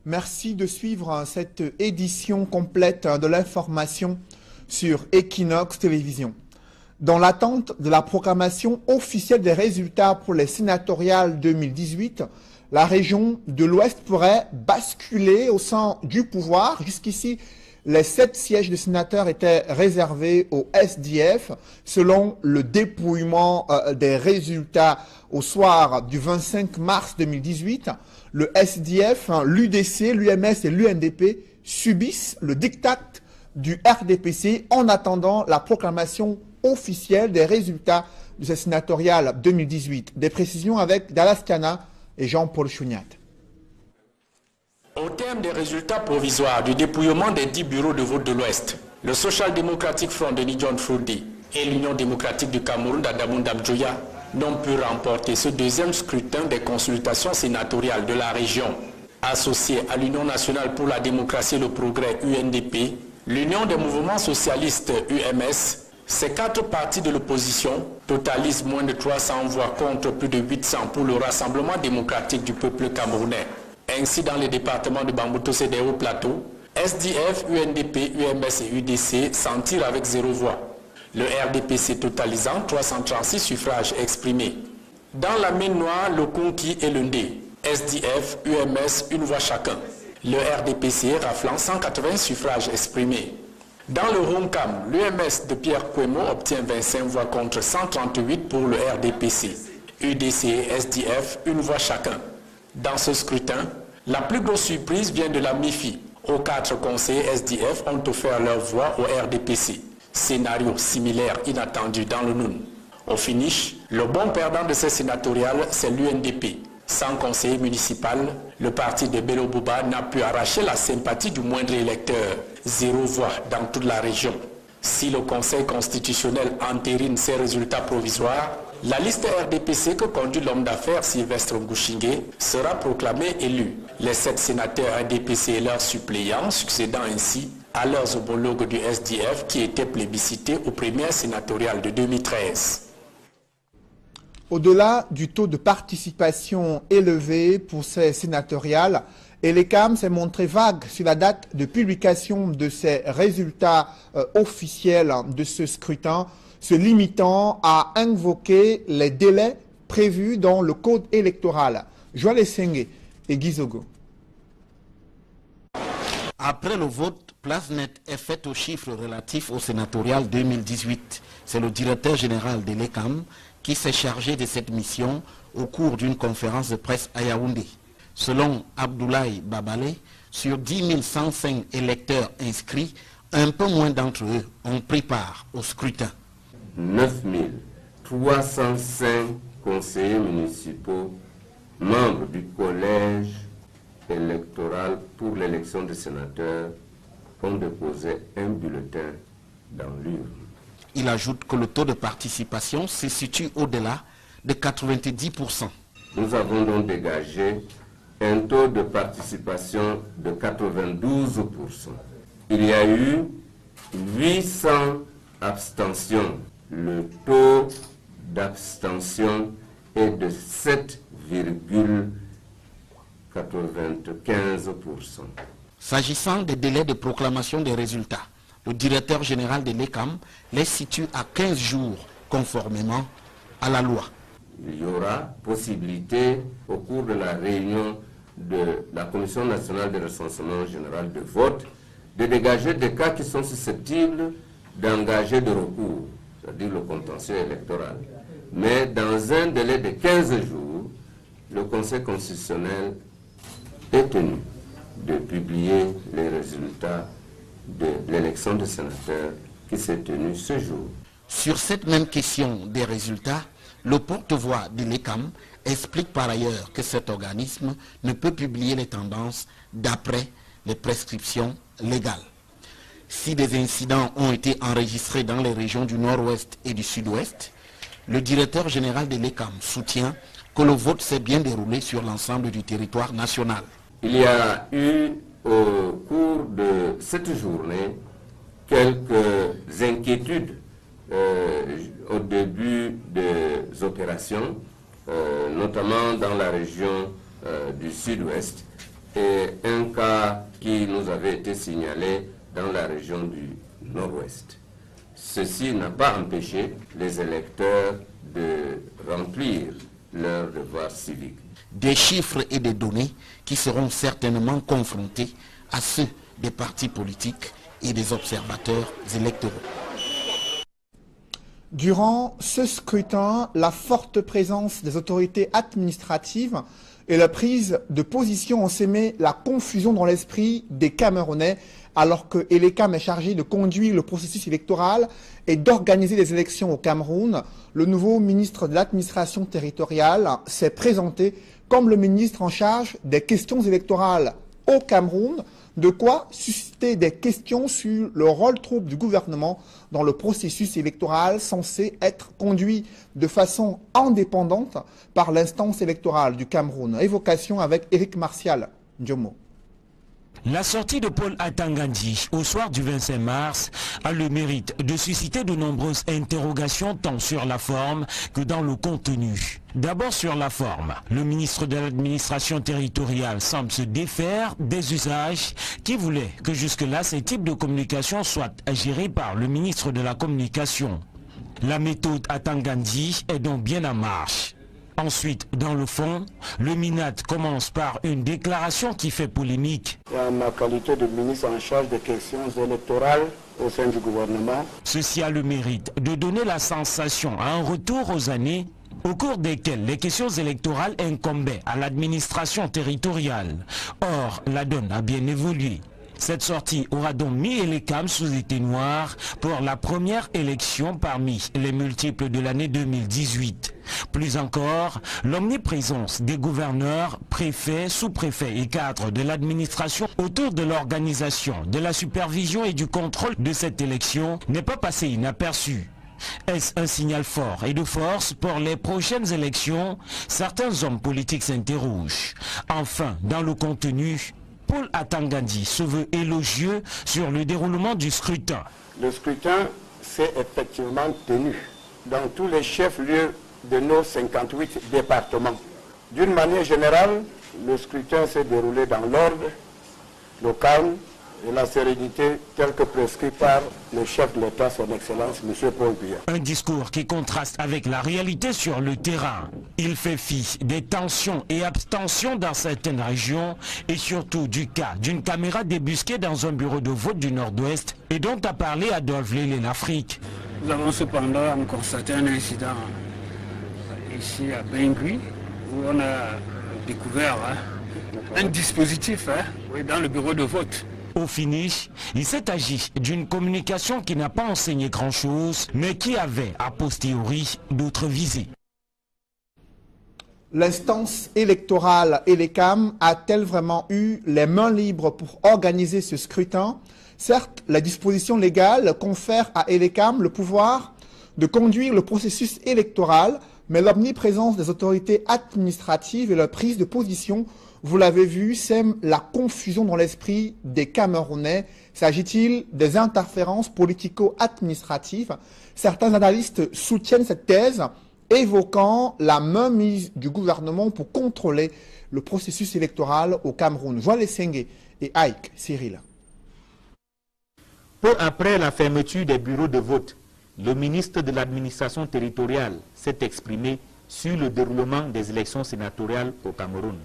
Merci de suivre cette édition complète de l'information sur Equinox Télévision. Dans l'attente de la proclamation officielle des résultats pour les sénatoriales 2018, la région de l'Ouest pourrait basculer au sein du pouvoir. Jusqu'ici, les 7 sièges de sénateurs étaient réservés au SDF. Selon le dépouillement des résultats au soir du 25 mars 2018, le SDF, l'UDC, l'UMS et l'UNDP subissent le diktat du RDPC en attendant la proclamation officielle des résultats de ces sénatoriales 2018. Des précisions avec Dallas Cana et Jean-Paul Chouniat. Au terme des résultats provisoires du dépouillement des 10 bureaux de vote de l'Ouest, le Social Democratic Front de John Frundi et l'Union démocratique du Cameroun d'Adamou Dabdjoya n'ont pu remporter ce deuxième scrutin des consultations sénatoriales de la région. Associée à l'Union nationale pour la démocratie et le progrès UNDP, l'Union des mouvements socialistes UMS, ces 4 partis de l'opposition totalisent moins de 300 voix contre plus de 800 pour le Rassemblement démocratique du peuple camerounais. Ainsi, dans les départements de Bambuto et des Hauts-Plateaux, SDF, UNDP, UMS et UDC s'en tirent avec 0 voix. Le RDPC totalisant 336 suffrages exprimés. Dans la mine noire, le Konki et le Ndé, SDF, UMS, 1 voix chacun. Le RDPC raflant 180 suffrages exprimés. Dans le Romcam, l'UMS de Pierre Kouemo obtient 25 voix contre 138 pour le RDPC. UDC et SDF, 1 voix chacun. Dans ce scrutin, la plus grosse surprise vient de la MIFI. Aux 4 conseillers SDF ont offert leur voix au RDPC. Scénario similaire inattendu dans le Noun. Au finish, le bon perdant de ces sénatoriales, c'est l'UNDP. Sans conseiller municipal, le parti de Bello Bouba n'a pu arracher la sympathie du moindre électeur. 0 voix dans toute la région. Si le Conseil constitutionnel entérine ces résultats provisoires, la liste RDPC que conduit l'homme d'affaires Sylvestre Ngouchingué sera proclamée élue. Les 7 sénateurs RDPC et leurs suppléants succédant ainsi à leurs homologues du SDF qui étaient plébiscités aux premières sénatoriales de 2013. Au-delà du taux de participation élevé pour ces sénatoriales, Elecam s'est montré vague sur la date de publication de ces résultats officiels de ce scrutin, se limitant à invoquer les délais prévus dans le code électoral. Joël Essenge et Gizogo. Après le vote, place nette est faite aux chiffres relatifs au sénatorial 2018. C'est le directeur général de l'ECAM qui s'est chargé de cette mission au cours d'une conférence de presse à Yaoundé. Selon Abdoulaye Babale, sur 10 105 électeurs inscrits, un peu moins d'entre eux ont pris part au scrutin. 9 305 conseillers municipaux, membres du collège électoral pour l'élection des sénateurs, ont déposé un bulletin dans l'urne. Il ajoute que le taux de participation se situe au-delà de 90%. Nous avons donc dégagé un taux de participation de 92%. Il y a eu 800 abstentions. Le taux d'abstention est de 7,95%. S'agissant des délais de proclamation des résultats, le directeur général de l'ECAM les situe à 15 jours conformément à la loi. Il y aura possibilité au cours de la réunion de la Commission nationale de recensement général de vote de dégager des cas qui sont susceptibles d'engager de recours, c'est-à-dire le contentieux électoral. Mais dans un délai de 15 jours, le Conseil constitutionnel est tenu de publier les résultats de l'élection des sénateurs qui s'est tenue ce jour. Sur cette même question des résultats, le porte-voix de l'ECAM explique par ailleurs que cet organisme ne peut publier les tendances d'après les prescriptions légales. Si des incidents ont été enregistrés dans les régions du Nord-Ouest et du Sud-Ouest, le directeur général de l'ECAM soutient que le vote s'est bien déroulé sur l'ensemble du territoire national. Il y a eu au cours de cette journée quelques inquiétudes au début des opérations, notamment dans la région du Sud-Ouest, et un cas qui nous avait été signalé dans la région du Nord-Ouest. Ceci n'a pas empêché les électeurs de remplir leurs devoirs civiques. Des chiffres et des données qui seront certainement confrontés à ceux des partis politiques et des observateurs électoraux. Durant ce scrutin, la forte présence des autorités administratives et la prise de position ont sémé la confusion dans l'esprit des Camerounais, alors que Elekam est chargé de conduire le processus électoral et d'organiser les élections au Cameroun. Le nouveau ministre de l'administration territoriale s'est présenté comme le ministre en charge des questions électorales au Cameroun, de quoi susciter des questions sur le rôle trouble du gouvernement dans le processus électoral censé être conduit de façon indépendante par l'instance électorale du Cameroun. Évocation avec Éric Martial Ndiomo. La sortie de Paul Atangandi au soir du 25 mars a le mérite de susciter de nombreuses interrogations tant sur la forme que dans le contenu. D'abord sur la forme, le ministre de l'administration territoriale semble se défaire des usages qui voulaient que jusque-là ces types de communication soient gérés par le ministre de la communication. La méthode Atangandi est donc bien en marche. Ensuite, dans le fond, le MINAT commence par une déclaration qui fait polémique. En ma qualité de ministre en charge des questions électorales au sein du gouvernement. Ceci a le mérite de donner la sensation à un retour aux années au cours desquelles les questions électorales incombaient à l'administration territoriale. Or, la donne a bien évolué. Cette sortie aura donc mis Elekam sous éteignoir pour la première élection parmi les multiples de l'année 2018. Plus encore, l'omniprésence des gouverneurs, préfets, sous-préfets et cadres de l'administration autour de l'organisation, de la supervision et du contrôle de cette élection n'est pas passé inaperçu. Est-ce un signal fort et de force pour les prochaines élections? Certains hommes politiques s'interrogent. Enfin, dans le contenu, Paul Atangandi se veut élogieux sur le déroulement du scrutin. Le scrutin s'est effectivement tenu dans tous les chefs-lieux de nos 58 départements. D'une manière générale, le scrutin s'est déroulé dans l'ordre, le calme et la sérénité telle que prescrit par le chef de l'État, son Excellence, M. Paul Biya. Un discours qui contraste avec la réalité sur le terrain. Il fait fi des tensions et abstentions dans certaines régions et surtout du cas d'une caméra débusquée dans un bureau de vote du Nord-Ouest et dont a parlé Adolphe Lélé-L'Afrique. Nous avons cependant constaté un incident ici à Bengui où on a découvert un dispositif dans le bureau de vote. Au finish, il s'est agi d'une communication qui n'a pas enseigné grand-chose, mais qui avait, a posteriori, d'autres visées. L'instance électorale Elekam a-t-elle vraiment eu les mains libres pour organiser ce scrutin? Certes, la disposition légale confère à Elekam le pouvoir de conduire le processus électoral, mais l'omniprésence des autorités administratives et leur prise de position, vous l'avez vu, sème la confusion dans l'esprit des Camerounais. S'agit-il des interférences politico-administratives? Certains analystes soutiennent cette thèse, évoquant la mainmise du gouvernement pour contrôler le processus électoral au Cameroun. Joël Sengue et Ike Cyril. Peu après la fermeture des bureaux de vote, le ministre de l'administration territoriale s'est exprimé sur le déroulement des élections sénatoriales au Cameroun.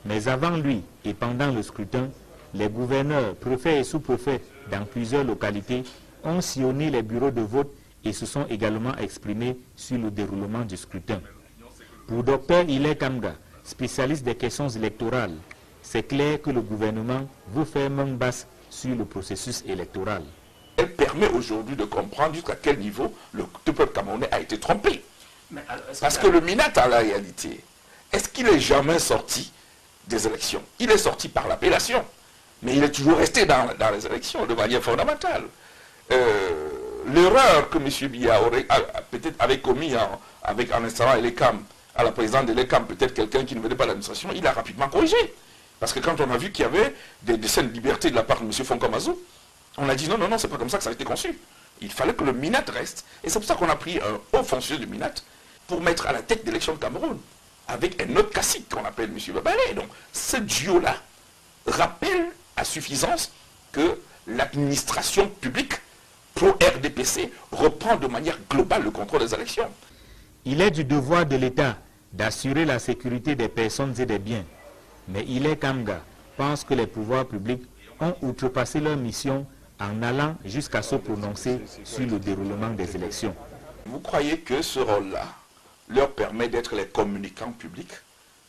Mais avant lui et pendant le scrutin, les gouverneurs, préfets et sous-préfets dans plusieurs localités ont sillonné les bureaux de vote et se sont également exprimés sur le déroulement du scrutin. Pour Dr Ile Kamga, spécialiste des questions électorales, c'est clair que le gouvernement veut faire main basse sur le processus électoral. Elle permet aujourd'hui de comprendre jusqu'à quel niveau le peuple camerounais a été trompé. Parce que le MINAT, en la réalité, est-ce qu'il est jamais sorti des élections? Il est sorti par l'appellation, mais il est toujours resté dans les élections de manière fondamentale. L'erreur que M. Biya peut-être avait commis en installant Elekam à la présidence de l'Ekam, peut-être quelqu'un qui ne venait pas de l'administration, il a rapidement corrigé. Parce que quand on a vu qu'il y avait des scènes de liberté de la part de M. Fonkamazou, on a dit non, c'est pas comme ça que ça a été conçu. Il fallait que le MINAT reste. Et c'est pour ça qu'on a pris un haut fonctionnaire du MINAT pour mettre à la tête d'élection de Cameroun, avec un autre cacique qu'on appelle M. Babalé. Donc ce duo-là rappelle à suffisance que l'administration publique pro-RDPC reprend de manière globale le contrôle des élections. Il est du devoir de l'État d'assurer la sécurité des personnes et des biens. Mais Hilaire Kamga pense que les pouvoirs publics ont outrepassé leur mission en allant jusqu'à se prononcer sur le déroulement des élections. Vous croyez que ce rôle-là leur permet d'être les communicants publics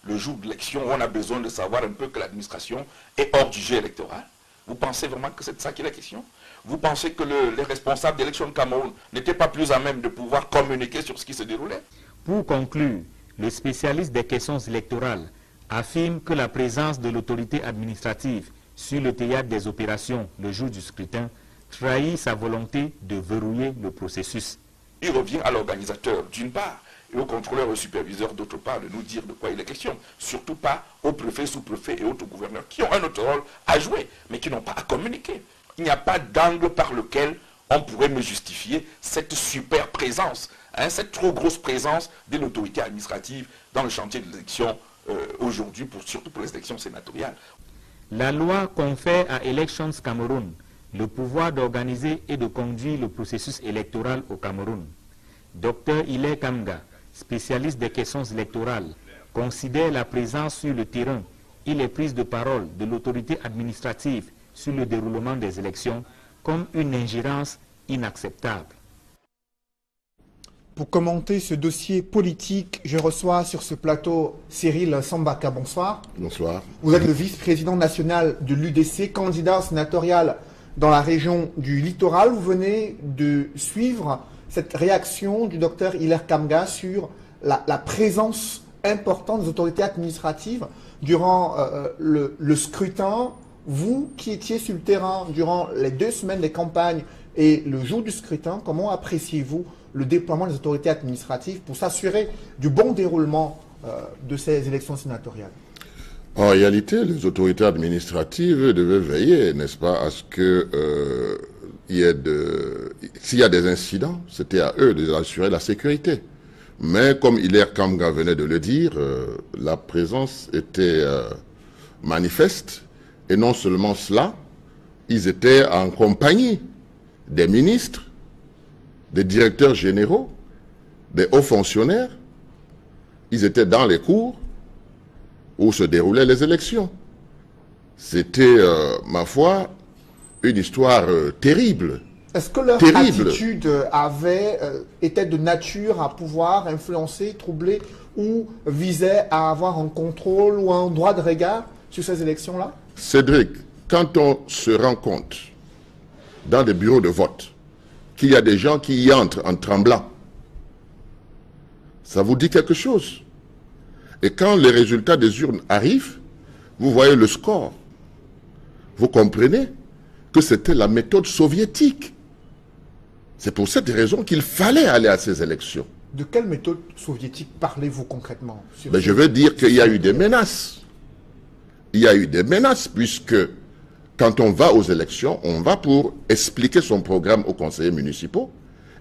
le jour de l'élection où on a besoin de savoir un peu que l'administration est hors du jeu électoral? Vous pensez vraiment que c'est de ça qu'il est question? Vous pensez que les responsables d'élection de Cameroun n'étaient pas plus à même de pouvoir communiquer sur ce qui se déroulait? Pour conclure, le spécialiste des questions électorales affirme que la présence de l'autorité administrative sur le théâtre des opérations le jour du scrutin trahit sa volonté de verrouiller le processus. Il revient à l'organisateur d'une part et au contrôleur et au superviseur d'autre part de nous dire de quoi il est question. Surtout pas aux préfets, sous-préfets et autres gouverneurs qui ont un autre rôle à jouer mais qui n'ont pas à communiquer. Il n'y a pas d'angle par lequel on pourrait me justifier cette super présence, cette trop grosse présence de l'autorité administrative dans le chantier de l'élection aujourd'hui, surtout pour les élections sénatoriales. La loi confère à Elections Cameroun le pouvoir d'organiser et de conduire le processus électoral au Cameroun. Dr Hilaire Kamga, spécialiste des questions électorales, considère la présence sur le terrain et les prises de parole de l'autorité administrative sur le déroulement des élections comme une ingérence inacceptable. Pour commenter ce dossier politique, je reçois sur ce plateau Cyril Sambaka. Bonsoir. Bonsoir. Vous êtes le vice-président national de l'UDC, candidat sénatorial dans la région du littoral. Vous venez de suivre cette réaction du docteur Hilaire Kamga sur la présence importante des autorités administratives durant le scrutin. Vous qui étiez sur le terrain durant les 2 semaines des campagnes et le jour du scrutin, comment appréciez-vous le déploiement des autorités administratives pour s'assurer du bon déroulement de ces élections sénatoriales? En réalité, les autorités administratives devaient veiller, n'est-ce pas, à ce que s'il y a des incidents, c'était à eux d'assurer la sécurité. Mais comme Hilaire Kamga venait de le dire, la présence était manifeste. Et non seulement cela, ils étaient en compagnie des ministres, des directeurs généraux, des hauts fonctionnaires. Ils étaient dans les cours où se déroulaient les élections. C'était, ma foi, une histoire terrible. Est-ce que leur attitude était de nature à pouvoir influencer, troubler ou visait à avoir un contrôle ou un droit de regard sur ces élections-là? Cédric, quand on se rend compte dans des bureaux de vote qu'il y a des gens qui y entrent en tremblant, ça vous dit quelque chose. Et quand les résultats des urnes arrivent, vous voyez le score. Vous comprenez que c'était la méthode soviétique. C'est pour cette raison qu'il fallait aller à ces élections. De quelle méthode soviétique parlez-vous concrètement? Je veux dire qu'il y a eu des menaces. Il y a eu des menaces puisque quand on va aux élections, on va pour expliquer son programme aux conseillers municipaux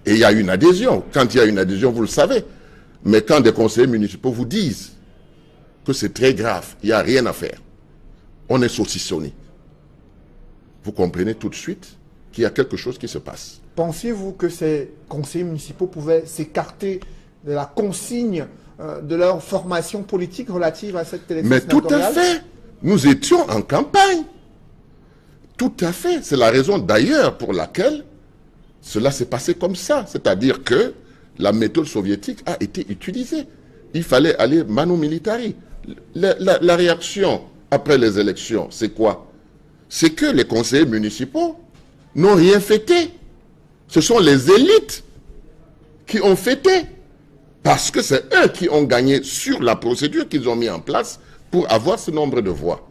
et il y a une adhésion. Quand il y a une adhésion, vous le savez. Mais quand des conseillers municipaux vous disent que c'est très grave, il n'y a rien à faire, on est saucissonné. Vous comprenez tout de suite qu'il y a quelque chose qui se passe. Pensiez-vous que ces conseillers municipaux pouvaient s'écarter de la consigne de leur formation politique relative à cette élection sénatoriale? Mais tout à fait. Nous étions en campagne. Tout à fait. C'est la raison d'ailleurs pour laquelle cela s'est passé comme ça. C'est-à-dire que la méthode soviétique a été utilisée. Il fallait aller manu militari. La réaction après les élections, c'est quoi? C'est que les conseillers municipaux n'ont rien fêté. Ce sont les élites qui ont fêté. Parce que c'est eux qui ont gagné sur la procédure qu'ils ont mis en place pour avoir ce nombre de voix.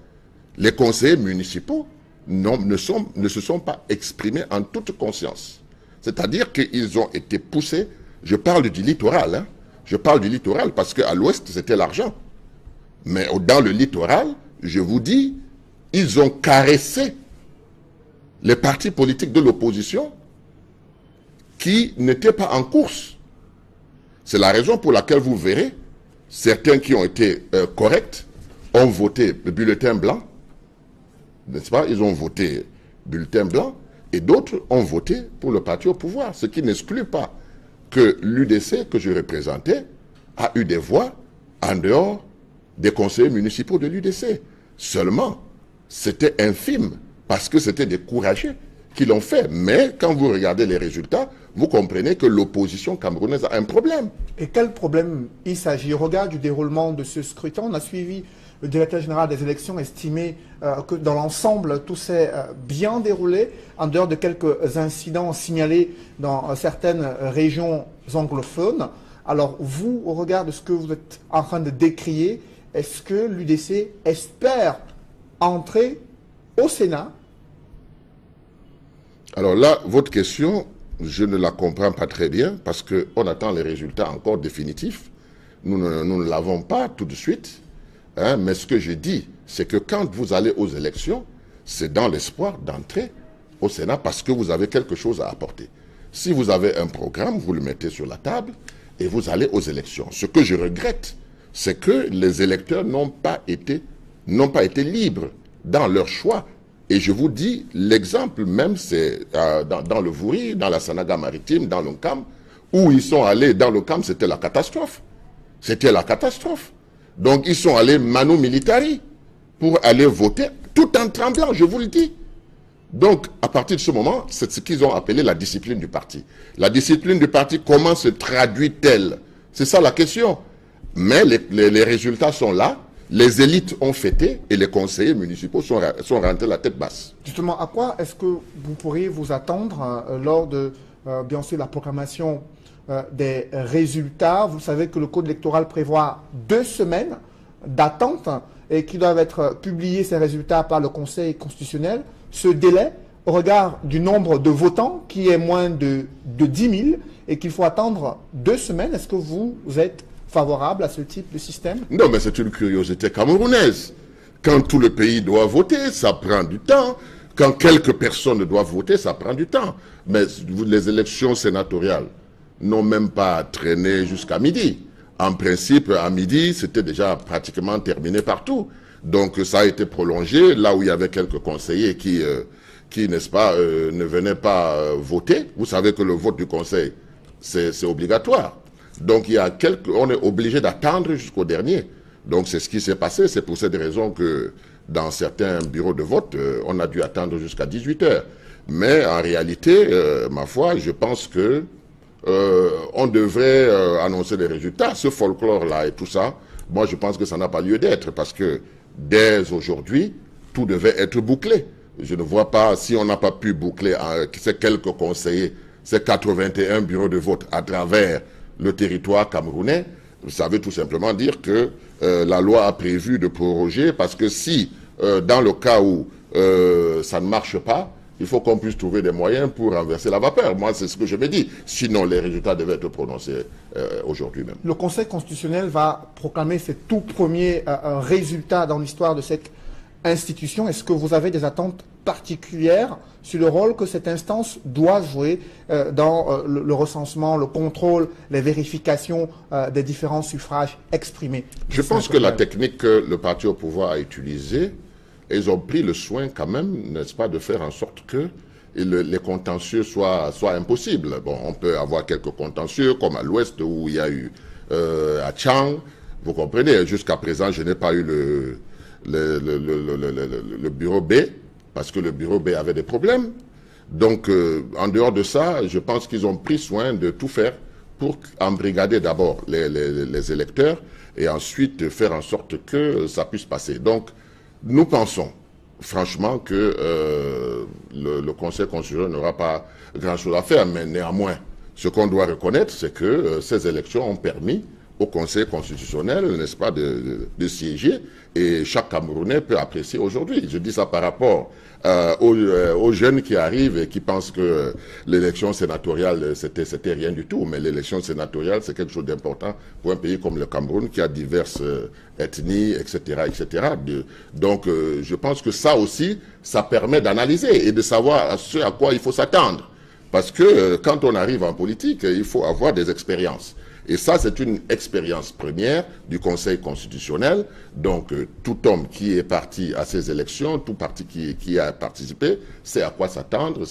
Les conseillers municipaux ne se sont pas exprimés en toute conscience. C'est-à-dire qu'ils ont été poussés. Je parle du littoral. Hein. Je parle du littoral parce qu'à l'ouest, c'était l'argent. Mais dans le littoral, je vous dis, ils ont caressé les partis politiques de l'opposition qui n'étaient pas en course. C'est la raison pour laquelle vous verrez, certains qui ont été corrects ont voté le bulletin blanc n'est-ce pas? Ils ont voté bulletin blanc et d'autres ont voté pour le parti au pouvoir, ce qui n'exclut pas que l'UDC que je représentais a eu des voix en dehors des conseillers municipaux de l'UDC. Seulement, c'était infime parce que c'était des courageux qui l'ont fait. Mais quand vous regardez les résultats, vous comprenez que l'opposition camerounaise a un problème. Et quel problème il s'agit? Au regard du déroulement de ce scrutin, on a suivi le directeur général des élections estimé que dans l'ensemble, tout s'est bien déroulé, en dehors de quelques incidents signalés dans certaines régions anglophones. Alors vous, au regard de ce que vous êtes en train de décrier, est-ce que l'UDC espère entrer au Sénat? Alors là, votre question, je ne la comprends pas très bien parce qu'on attend les résultats encore définitifs. Nous ne l'avons pas tout de suite. Hein, mais ce que je dis, c'est que quand vous allez aux élections, c'est dans l'espoir d'entrer au Sénat parce que vous avez quelque chose à apporter. Si vous avez un programme, vous le mettez sur la table et vous allez aux élections. Ce que je regrette, c'est que les électeurs n'ont pas été libres dans leur choix. Et je vous dis, l'exemple même, c'est dans le Vouri, dans la Sanaga maritime, dans le CAM, où ils sont allés, dans le CAM, c'était la catastrophe. C'était la catastrophe. Donc, ils sont allés manu militari pour aller voter, tout en tremblant, je vous le dis. Donc, à partir de ce moment, c'est ce qu'ils ont appelé la discipline du parti. La discipline du parti, comment se traduit-elle? C'est ça la question. Mais les résultats sont là, les élites ont fêté et les conseillers municipaux sont rentrés la tête basse. Justement, à quoi est-ce que vous pourriez vous attendre lors de, bien sûr, la proclamation des résultats? Vous savez que le code électoral prévoit 2 semaines d'attente et qui doivent être publiés, ces résultats, par le Conseil constitutionnel. Ce délai, au regard du nombre de votants, qui est moins de 10 000 et qu'il faut attendre 2 semaines, est-ce que vous êtes favorable à ce type de système? Non, mais c'est une curiosité camerounaise. Quand tout le pays doit voter, ça prend du temps. Quand quelques personnes doivent voter, ça prend du temps. Mais les élections sénatoriales n'ont même pas traîné jusqu'à midi. En principe, à midi, c'était déjà pratiquement terminé partout. Donc ça a été prolongé, là où il y avait quelques conseillers qui n'est-ce pas, ne venaient pas voter. Vous savez que le vote du conseil, c'est obligatoire. Donc on est obligé d'attendre jusqu'au dernier. Donc c'est ce qui s'est passé. C'est pour cette raison que dans certains bureaux de vote, on a dû attendre jusqu'à 18 h. Mais en réalité, ma foi, je pense que on devrait annoncer les résultats. Ce folklore-là et tout ça, moi je pense que ça n'a pas lieu d'être parce que dès aujourd'hui, tout devait être bouclé. Je ne vois pas, si on n'a pas pu boucler ces quelques conseillers, ces 81 bureaux de vote à travers le territoire camerounais, ça veut tout simplement dire que la loi a prévu de proroger parce que si, dans le cas où ça ne marche pas, il faut qu'on puisse trouver des moyens pour renverser la vapeur. Moi, c'est ce que je me dis. Sinon, les résultats devaient être prononcés aujourd'hui même. Le Conseil constitutionnel va proclamer ses tout premiers résultats dans l'histoire de cette institution. Est-ce que vous avez des attentes particulières sur le rôle que cette instance doit jouer dans le recensement, le contrôle, les vérifications des différents suffrages exprimés? Je pense que la technique que le parti au pouvoir a utilisée, ils ont pris le soin quand même, n'est-ce pas, de faire en sorte que les contentieux soient impossibles. Bon, on peut avoir quelques contentieux, comme à l'ouest où il y a eu à Tchang. Vous comprenez, jusqu'à présent, je n'ai pas eu le bureau B, parce que le bureau B avait des problèmes. Donc, en dehors de ça, je pense qu'ils ont pris soin de tout faire pour embrigader d'abord les électeurs et ensuite faire en sorte que ça puisse passer. Donc, nous pensons franchement que le Conseil constitutionnel n'aura pas grand-chose à faire, mais néanmoins, ce qu'on doit reconnaître, c'est que ces élections ont permis au Conseil constitutionnel, n'est-ce pas, de siéger, et chaque Camerounais peut apprécier aujourd'hui. Je dis ça par rapport aux jeunes qui arrivent et qui pensent que l'élection sénatoriale, c'était rien du tout, mais l'élection sénatoriale, c'est quelque chose d'important pour un pays comme le Cameroun, qui a diverses ethnies, etc., etc. Donc, je pense que ça aussi, ça permet d'analyser et de savoir ce à quoi il faut s'attendre. Parce que quand on arrive en politique, il faut avoir des expériences. Et ça, c'est une expérience première du Conseil constitutionnel. Donc, tout homme qui est parti à ces élections, tout parti qui a participé, sait à quoi s'attendre,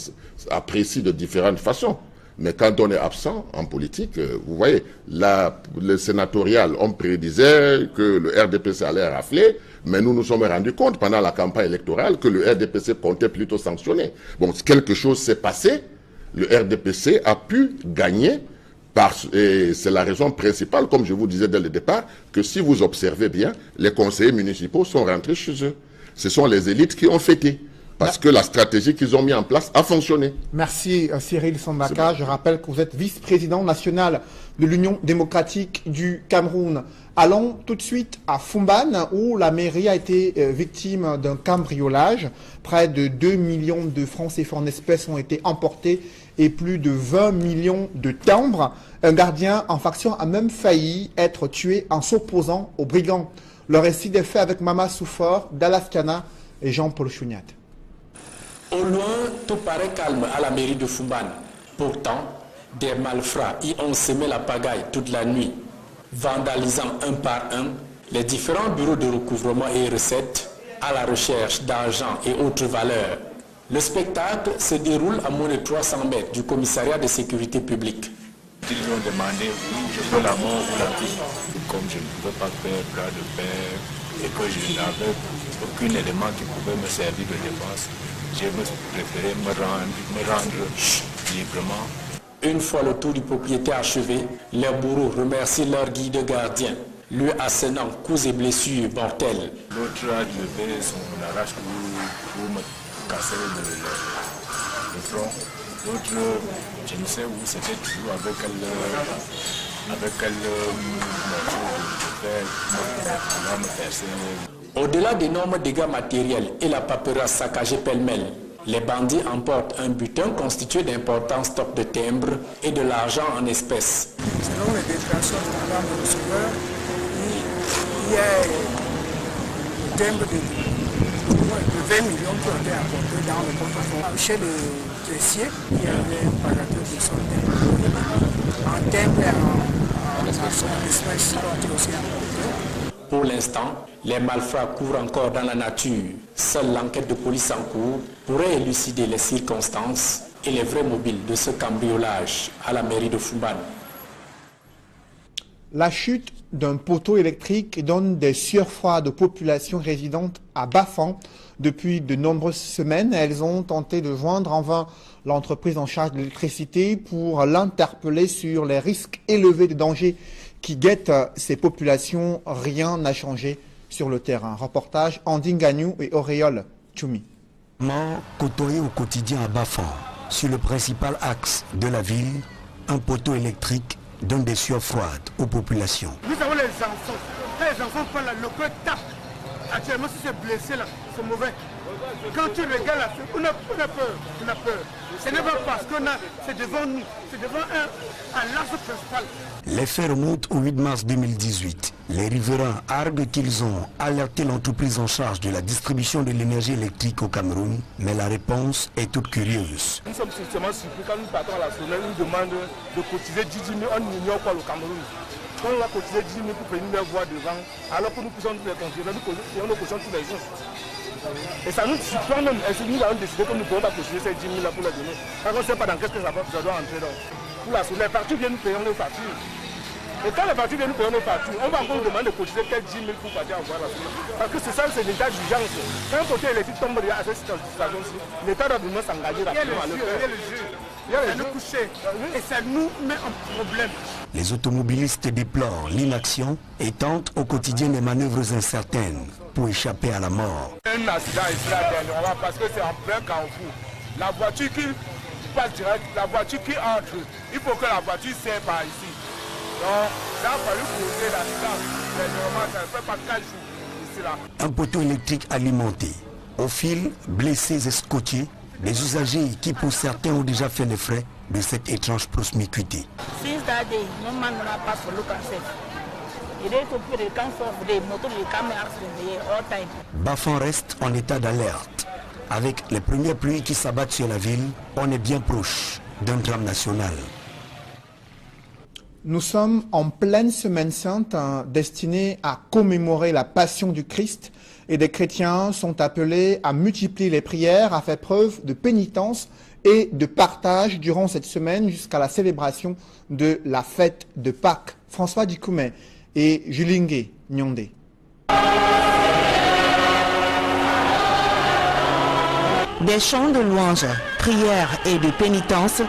apprécie de différentes façons. Mais quand on est absent en politique, vous voyez, là, le sénatorial, on prédisait que le RDPC allait rafler, mais nous nous sommes rendus compte pendant la campagne électorale que le RDPC comptait plutôt sanctionner. Bon, quelque chose s'est passé, le RDPC a pu gagner, et c'est la raison principale, comme je vous disais dès le départ, que si vous observez bien, les conseillers municipaux sont rentrés chez eux. Ce sont les élites qui ont fêté. Parce que la stratégie qu'ils ont mis en place a fonctionné. Merci Cyril Sambaka. Je rappelle que vous êtes vice-président national de l'Union démocratique du Cameroun. Allons tout de suite à Fumban, où la mairie a été victime d'un cambriolage. Près de 2 millions de francs CFA en espèces ont été emportés et plus de 20 millions de timbres. Un gardien en faction a même failli être tué en s'opposant aux brigands. Le récit est fait avec Mama Soufor, Dalaskana et Jean-Paul Chouniat. Au loin, tout paraît calme à la mairie de Fumban. Pourtant, des malfrats y ont semé la pagaille toute la nuit, vandalisant un par un les différents bureaux de recouvrement et recettes à la recherche d'argent et autres valeurs. Le spectacle se déroule à moins de 300 mètres du commissariat de sécurité publique. Ils ont demandé oui, je veux la mort ou la vie. Comme je ne pouvais pas faire bras de fer et que je n'avais aucun élément qui pouvait me servir de défense, j'ai préféré me rendre librement. Une fois le tour du propriétaire achevé, les bourreaux remercient leur guide gardien, lui assénant coups et blessures mortelles. L'autre a levé son arrache-cou pour me casser le front. L'autre, je ne sais où c'était toujours avec quel morceau me percer. Au-delà d'énormes dégâts matériels et la paperasse saccagée pêle-mêle, les bandits emportent un butin constitué d'importants stocks de timbres et de l'argent en espèces. Selon les déclarations de Madame le receveur, il y a des timbres de 20 millions qui ont été apportés dans le portefeuille. Chez le caissier, il y avait un parateur de son timbre. En timbre et en espèces qui ont été aussi apportés. Pour l'instant, les malfrats courent encore dans la nature. Seule l'enquête de police en cours pourrait élucider les circonstances et les vrais mobiles de ce cambriolage à la mairie de Fumban. La chute d'un poteau électrique donne des sueurs froides aux populations résidentes à Bafan. Depuis de nombreuses semaines, elles ont tenté de joindre en vain l'entreprise en charge de l'électricité pour l'interpeller sur les risques élevés de danger qui guettent ces populations. Rien n'a changé sur le terrain. Reportage Andine Gagnou et Auréole Tchoumi. Côtoyé au quotidien à Bafan, sur le principal axe de la ville, un poteau électrique donne des sueurs froides aux populations. Nous avons les enfants. Quand les enfants parlent, le cœur tape. Actuellement, si c'est blessé là, c'est mauvais. Quand tu regardes là, on a peur. On a peur. Ce n'est pas parce qu'on a, c'est devant nous, c'est devant un l'axe principal. Les faits remontent au 8 mars 2018. Les riverains arguent qu'ils ont alerté l'entreprise en charge de la distribution de l'énergie électrique au Cameroun, mais la réponse est toute curieuse. Nous sommes justement surpris quand nous partons à la semaine, nous demandent de cotiser 10 000, on ignore quoi le Cameroun. Quand on va cotiser 10 000 pour venir les voir devant, alors que nous poussons tous les contrôleurs, nous payons nos cautions tous les jours. Et ça nous surprend même, et nous avons décidé que nous ne pouvons pas cotiser ces 10 000 là pour les donner. Parce qu'on ne sait pas dans qu'est-ce que ça doit entrer. Donc. Pour la soleil, les factures viennent, nous payons nos factures. Et quand les factures viennent, nous payons nos factures, on va encore nous demander de cotiser peut-être 10 000 pour partir avoir la soleil. Parce que c'est ça, c'est l'état d'urgence. Quand un côté électrique tombe à cette situation-ci, l'État doit vraiment s'engager rapidement à le faire. Il y a le coucher, et ça nous met en problème. Les automobilistes déplorent l'inaction et tentent au quotidien des manœuvres incertaines pour échapper à la mort. Un accident ici là dernièrement parce que c'est en plein carrefour. La voiture qui passe direct, la voiture qui entre, il faut que la voiture serre par ici. Donc, ça a fallu causer l'accident. Dernièrement, ça ne fait pas 4 jours ici là. Un poteau électrique alimenté, au fil, blessés et scotchés, des usagers qui pour certains ont déjà fait les frais de cette étrange promiscuité. Bafan reste en état d'alerte. Avec les premières pluies qui s'abattent sur la ville, on est bien proche d'un drame national. Nous sommes en pleine semaine sainte destinée à commémorer la passion du Christ et des chrétiens sont appelés à multiplier les prières, à faire preuve de pénitence et de partage durant cette semaine jusqu'à la célébration de la fête de Pâques. François Dikoumé et Julingue Nyondé. Des chants de louanges, prières et de pénitence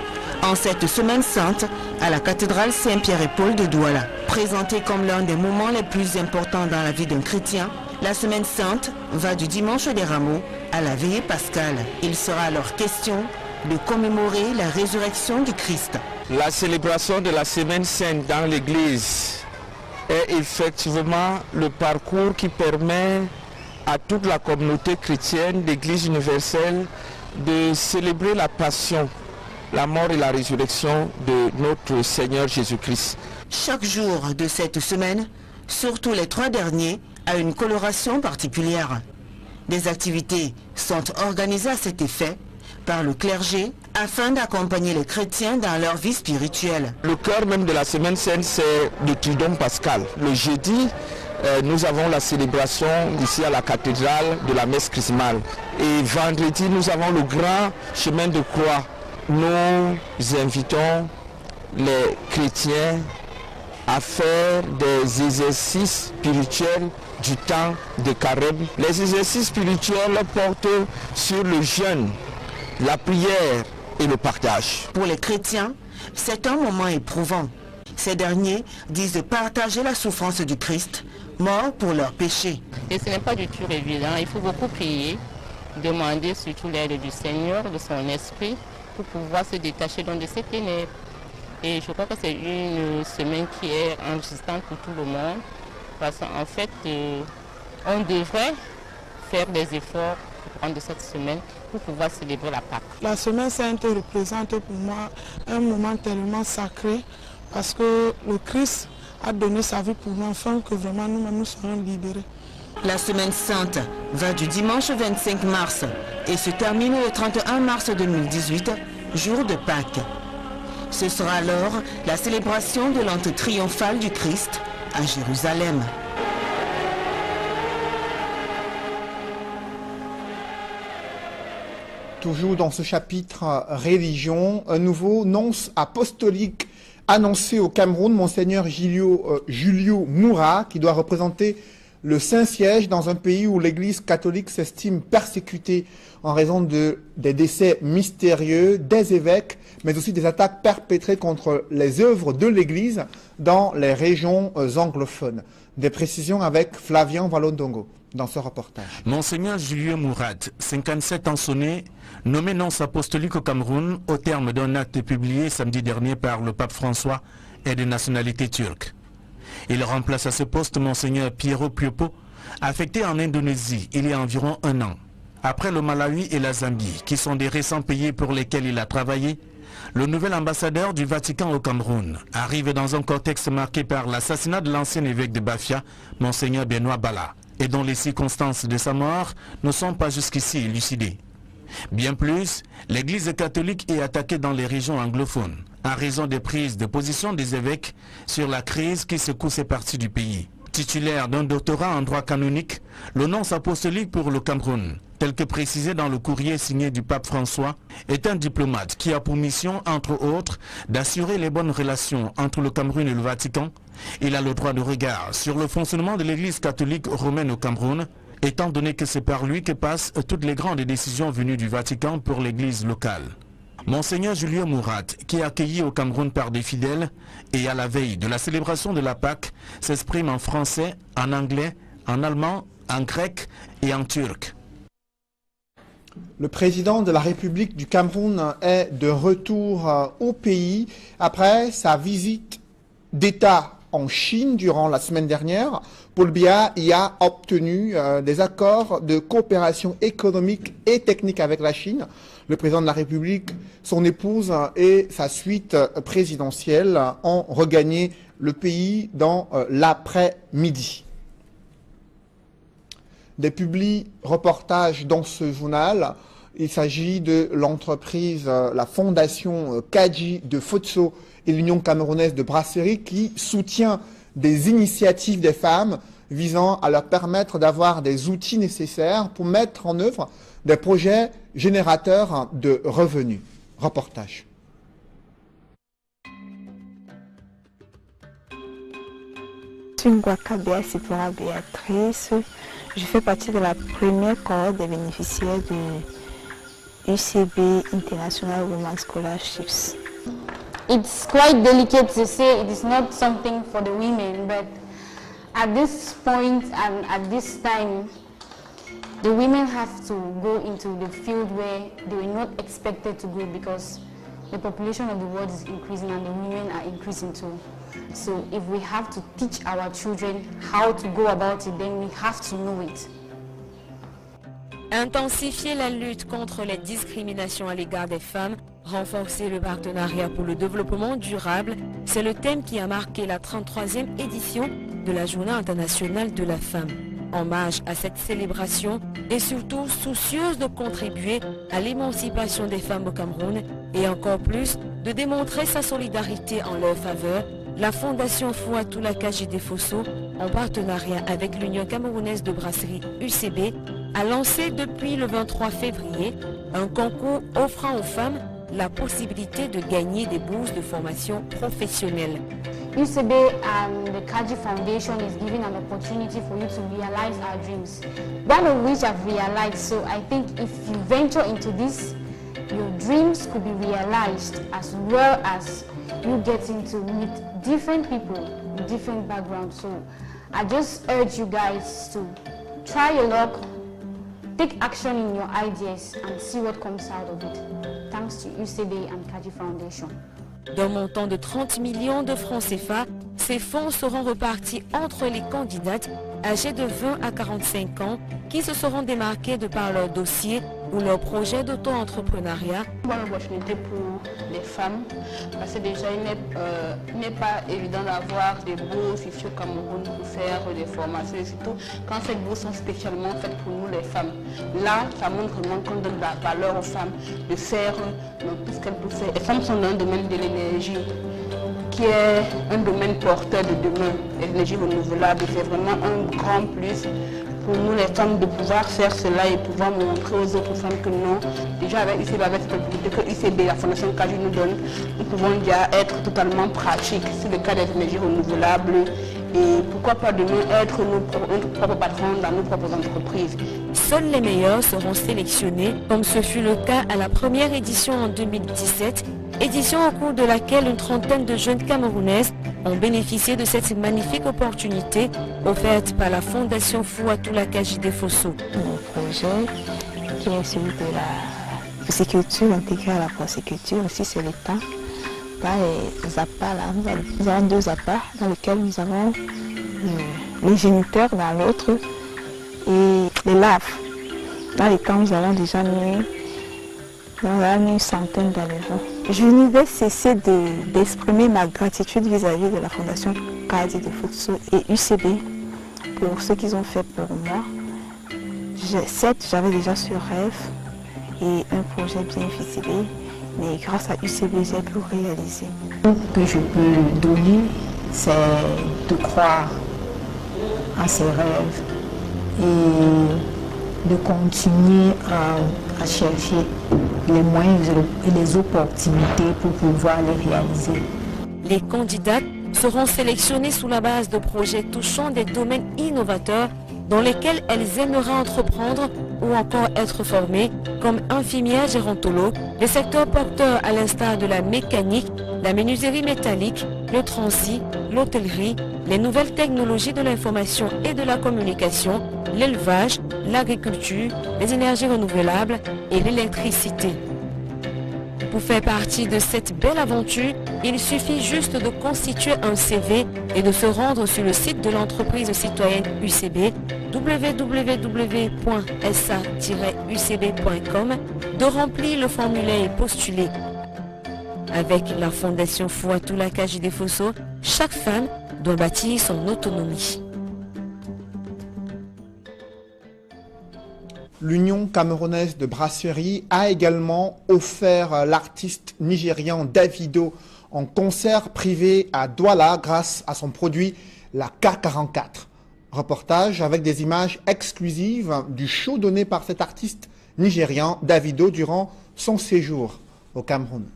en cette semaine sainte à la cathédrale Saint-Pierre et Paul de Douala. Présentée comme l'un des moments les plus importants dans la vie d'un chrétien, la semaine sainte va du dimanche des Rameaux à la veillée pascale. Il sera alors question de commémorer la résurrection du Christ. La célébration de la semaine sainte dans l'église est effectivement le parcours qui permet à toute la communauté chrétienne d'église universelle de célébrer la passion, la mort et la résurrection de notre Seigneur Jésus-Christ. Chaque jour de cette semaine, surtout les 3 derniers, a une coloration particulière. Des activités sont organisées à cet effet par le clergé afin d'accompagner les chrétiens dans leur vie spirituelle. Le cœur même de la semaine sainte, c'est le Triduum pascal. Le jeudi, nous avons la célébration ici à la cathédrale de la messe chrismale. Et vendredi, nous avons le grand chemin de croix. Nous invitons les chrétiens à faire des exercices spirituels du temps de carême. Les exercices spirituels portent sur le jeûne, la prière et le partage. Pour les chrétiens, c'est un moment éprouvant. Ces derniers disent partager la souffrance du Christ, mort pour leurs péchés. Et ce n'est pas du tout évident, il faut beaucoup prier, demander surtout l'aide du Seigneur, de son esprit, pour pouvoir se détacher de ces ténèbres. Et je crois que c'est une semaine qui est enrichissante pour tout le monde, parce qu'en fait, on devrait faire des efforts pour prendre cette semaine pour pouvoir célébrer la Pâque. La semaine sainte représente pour moi un moment tellement sacré, parce que le Christ a donné sa vie pour nous afin que vraiment nous serons libérés. La semaine sainte va du dimanche 25 mars et se termine le 31 mars 2018, jour de Pâques. Ce sera alors la célébration de l'entrée triomphale du Christ à Jérusalem. Toujours dans ce chapitre religion, un nouveau nonce apostolique annoncé au Cameroun, Monseigneur Julio Moura, qui doit représenter le Saint-Siège dans un pays où l'Église catholique s'estime persécutée en raison des décès mystérieux des évêques, mais aussi des attaques perpétrées contre les œuvres de l'Église dans les régions anglophones. Des précisions avec Flavien Valondongo dans ce reportage. Monseigneur Julio Moura, 57 ans sonné, nommé nonce apostolique au Cameroun au terme d'un acte publié samedi dernier par le pape François, est de nationalité turque. Il remplace à ce poste Monseigneur Piero Piopo, affecté en Indonésie il y a environ 1 an. Après le Malawi et la Zambie, qui sont des récents pays pour lesquels il a travaillé, le nouvel ambassadeur du Vatican au Cameroun arrive dans un contexte marqué par l'assassinat de l'ancien évêque de Bafia, Monseigneur Benoît Bala, et dont les circonstances de sa mort ne sont pas jusqu'ici élucidées. Bien plus, l'Église catholique est attaquée dans les régions anglophones, en raison des prises de position des évêques sur la crise qui secoue ces parties du pays. Titulaire d'un doctorat en droit canonique, le nonce apostolique pour le Cameroun, tel que précisé dans le courrier signé du pape François, est un diplomate qui a pour mission, entre autres, d'assurer les bonnes relations entre le Cameroun et le Vatican. Il a le droit de regard sur le fonctionnement de l'Église catholique romaine au Cameroun, étant donné que c'est par lui que passent toutes les grandes décisions venues du Vatican pour l'Église locale. Monseigneur Julio Moura, qui est accueilli au Cameroun par des fidèles et à la veille de la célébration de la Pâque, s'exprime en français, en anglais, en allemand, en grec et en turc. Le président de la République du Cameroun est de retour au pays après sa visite d'État en Chine durant la semaine dernière. Paul Biya y a obtenu des accords de coopération économique et technique avec la Chine. Le président de la République, son épouse et sa suite présidentielle ont regagné le pays dans l'après-midi. Des reportages dans ce journal. Il s'agit de l'entreprise, la fondation Kadji de Fotso et l'Union camerounaise de brasserie qui soutient des initiatives des femmes visant à leur permettre d'avoir des outils nécessaires pour mettre en œuvre des projets générateurs de revenus. Reportage. Je suis Ngwakabia Sipora Béatrice. Je fais partie de la première cohorte des bénéficiaires de UCB International Women's Scholarships. It's quite delicate to say it is not something for the women, but at this point and at this time, the women have to go into the field where they were not expected to go because the population of the world is increasing and the women are increasing too. So if we have to teach our children how to go about it, then we have to know it. Intensifier la lutte contre les discriminations à l'égard des femmes, renforcer le partenariat pour le développement durable, c'est le thème qui a marqué la 33e édition de la Journée internationale de la femme. Hommage à cette célébration et surtout soucieuse de contribuer à l'émancipation des femmes au Cameroun et encore plus de démontrer sa solidarité en leur faveur, la Fondation Fouatoula Kadji Fosso, en partenariat avec l'Union camerounaise de brasserie UCB, a lancé depuis le 23 février un concours offrant aux femmes la possibilité de gagner des bourses de formation professionnelle. UCB and the Kadji Foundation is giving an opportunity for you to realize our dreams. One of which I've realized, so I think if you venture into this, your dreams could be realized as well as you getting to meet different people with different backgrounds. So I just urge you guys to try your luck, take action in your ideas and see what comes out of it. Thanks to UCB and Kadji Foundation. D'un montant de 30 millions de francs CFA, ces fonds seront repartis entre les candidates âgées de 20 à 45 ans qui se seront démarquées de par leur dossier ou leur projet d'auto-entrepreneuriat. Bonne opportunité pour les femmes parce que déjà il n'est pas évident d'avoir des bourses ici au Cameroun pour faire des formations et surtout quand ces bourses sont spécialement faites pour nous les femmes. Là, ça montre vraiment qu'on donne de la valeur aux femmes de faire tout ce qu'elles peuvent faire. Les femmes sont dans le domaine de l'énergie qui est un domaine porteur de demain. L'énergie renouvelable, c'est vraiment un grand plus pour nous les femmes de pouvoir faire cela et pouvoir montrer aux autres femmes que non, déjà avec UCB, avec cette opportunité que UCB, la Fondation Kadji nous donne, nous pouvons déjà être totalement pratiques sur le cas des énergies renouvelables et pourquoi pas demain être notre propre patron dans nos propres entreprises. Seuls les meilleurs seront sélectionnés, comme ce fut le cas à la première édition en 2017, édition au cours de laquelle une trentaine de jeunes Camerounaises ont bénéficié de cette magnifique opportunité offerte par la Fondation Fouatoula Kadji Fosso. Mon projet, qui est celui de la pisciculture intégrée à la porciculture, aussi c'est l'État. Là, les appâts, là, nous avons deux appâts dans lesquels nous avons les géniteurs dans l'autre et les laves. Dans les camps, nous avons déjà mis une centaine d'éléphants. Je ne vais cesser d'exprimer ma gratitude vis-à-vis de la Fondation Kadji Fosso et UCB pour ce qu'ils ont fait pour moi. Certes, j'avais déjà ce rêve et un projet bien ficelé, mais grâce à UCB, j'ai pu réaliser. Ce que je peux donner, c'est de croire à ses rêves et de continuer à chercher les moyens et les opportunités pour pouvoir les réaliser. Les candidates seront sélectionnées sous la base de projets touchant des domaines innovateurs dans lesquels elles aimeraient entreprendre ou encore être formées, comme infirmières gérontologues, les secteurs porteurs à l'instar de la mécanique, la menuiserie métallique, le transit, l'hôtellerie, les nouvelles technologies de l'information et de la communication, l'élevage, l'agriculture, les énergies renouvelables et l'électricité. Pour faire partie de cette belle aventure, il suffit juste de constituer un CV et de se rendre sur le site de l'entreprise citoyenne UCB, www.sa-ucb.com, de remplir le formulaire et postuler. Avec la Fondation Fouatoula Kadji Fosso, chaque femme doit bâtir son autonomie. L'Union camerounaise de brasserie a également offert l'artiste nigérian Davido en concert privé à Douala grâce à son produit la K44. Reportage avec des images exclusives du show donné par cet artiste nigérian Davido durant son séjour au Cameroun.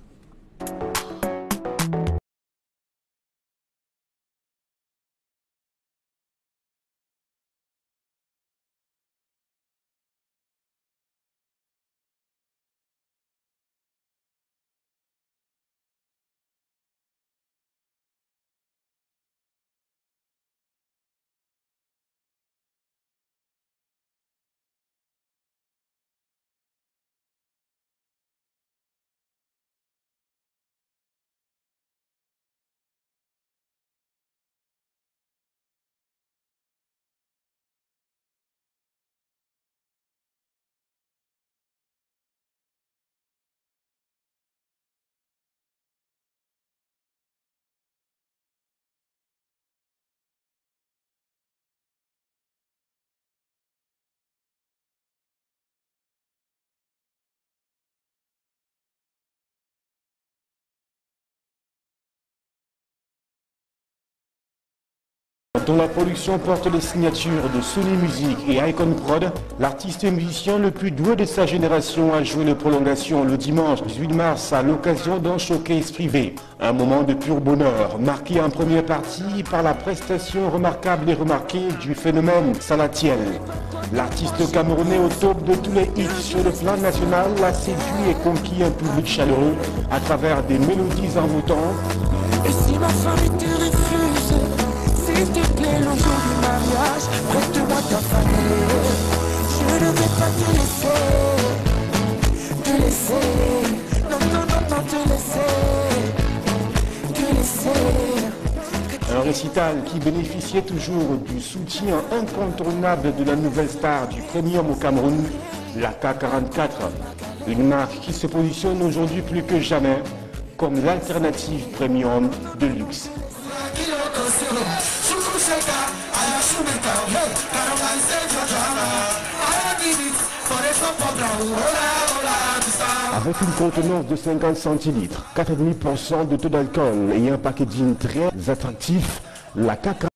Dont la production porte les signatures de Sony Music et Icon Prod, l'artiste et musicien le plus doué de sa génération a joué les prolongations le dimanche 18 mars à l'occasion d'un showcase privé. Un moment de pur bonheur, marqué en première partie par la prestation remarquable et remarquée du phénomène Salatiel. L'artiste camerounais au top de tous les hits sur le plan national a séduit et conquis un public chaleureux à travers des mélodies envoûtantes. Et si ma famille te refuse, s'il te plaît, le jour du mariage, prête-moi ta famille. Je ne vais pas te laisser, non, non, non, non, te laisser. Un récital qui bénéficiait toujours du soutien incontournable de la nouvelle star du premium au Cameroun, la K44. Une marque qui se positionne aujourd'hui plus que jamais comme l'alternative premium de luxe. Avec une contenance de 50 centilitres, 4,5% de taux d'alcool et un packaging très attractif, la K44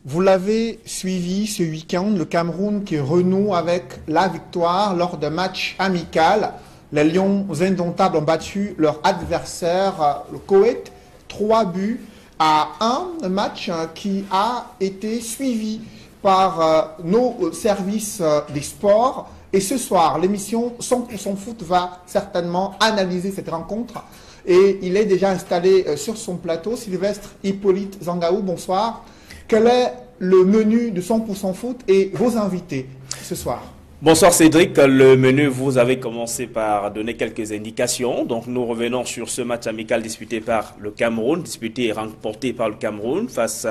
Vous l'avez suivi ce week-end, le Cameroun qui renoue avec la victoire lors d'un match amical. Les Lions indomptables ont battu leur adversaire, le Koweït, 3-1. Un match qui a été suivi par nos services des sports. Et ce soir, l'émission 100% Foot va certainement analyser cette rencontre. Et il est déjà installé sur son plateau, Sylvestre Hippolyte Zangaou, bonsoir. Quel est le menu de 100% Foot et vos invités ce soir? Bonsoir Cédric, le menu, vous avez commencé par donner quelques indications. Donc nous revenons sur ce match amical disputé par le Cameroun, disputé et remporté par le Cameroun face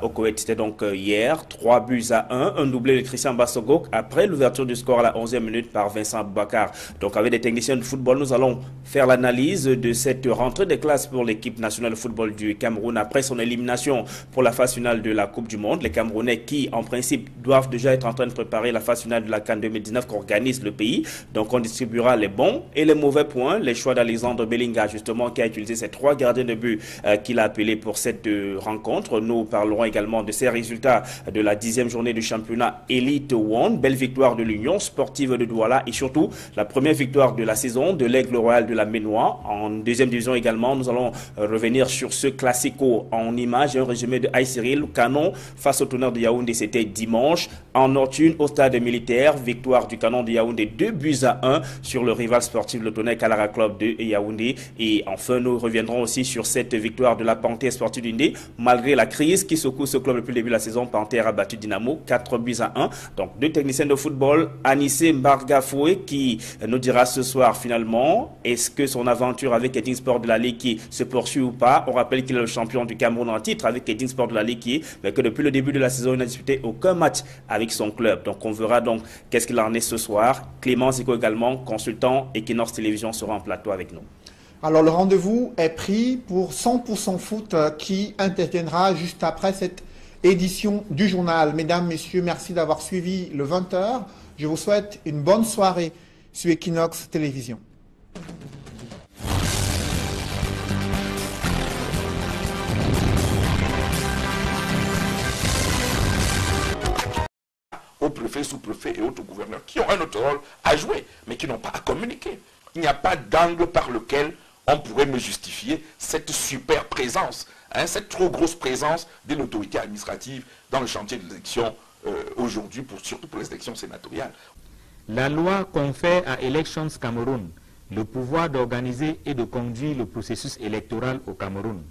au Koweït. C'était donc hier, 3-1, un doublé de Christian Bassogok après l'ouverture du score à la 11e minute par Vincent Boubacar. Donc avec des techniciens de football, nous allons faire l'analyse de cette rentrée des classes pour l'équipe nationale de football du Cameroun après son élimination pour la phase finale de la Coupe du Monde. Les Camerounais qui, en principe, doivent déjà être en train de préparer la phase finale de la CAN 2019 qu'organise le pays. Donc on distribuera les bons et les mauvais points. Les choix d'Alexandre Bellinga, justement, qui a utilisé ces 3 gardiens de but qu'il a appelés pour cette rencontre. Nous parlerons également de ces résultats de la 10e journée du championnat Elite One. Belle victoire de l'Union sportive de Douala et surtout la première victoire de la saison de l'Aigle Royal de la Ménois. En 2e division également, nous allons revenir sur ce classico en images et un résumé de Aïe-Cyril. Canon face au Tonnerre de Yaoundé, c'était dimanche. En Nord-Une, au stade militaire, victoire du Canon de Yaoundé 2-1 sur le rival sportif le Tonnerre Kalara Club de Yaoundé. Et enfin, nous reviendrons aussi sur cette victoire de la Panthère sportive d'Undé. Malgré la crise qui secoue ce club depuis le début de la saison, Panthère a battu Dynamo 4-1. Donc 2 techniciens de football, Anissé Mbargafoué qui nous dira ce soir finalement, est-ce que son aventure avec Edding Sport de la Ligue qui se poursuit ou pas. On rappelle qu'il est le champion du Cameroun en titre avec Edding Sport de la Ligue mais que depuis le début de la saison, il n'a disputé aucun match avec son club. Donc on verra donc qu'est-ce qu'il en est ce soir. Clément Zico également, consultant Equinox Télévision, sera en plateau avec nous. Alors le rendez-vous est pris pour 100% foot qui interviendra juste après cette édition du journal. Mesdames, messieurs, merci d'avoir suivi le 20h. Je vous souhaite une bonne soirée sur Equinox Télévision. Aux préfets, sous-préfets et autres gouverneurs qui ont un autre rôle à jouer, mais qui n'ont pas à communiquer. Il n'y a pas d'angle par lequel on pourrait me justifier cette super présence, cette trop grosse présence de l'autorité administrative dans le chantier de l'élection aujourd'hui, surtout pour les élections sénatoriales. La loi confère à Elections Cameroun le pouvoir d'organiser et de conduire le processus électoral au Cameroun.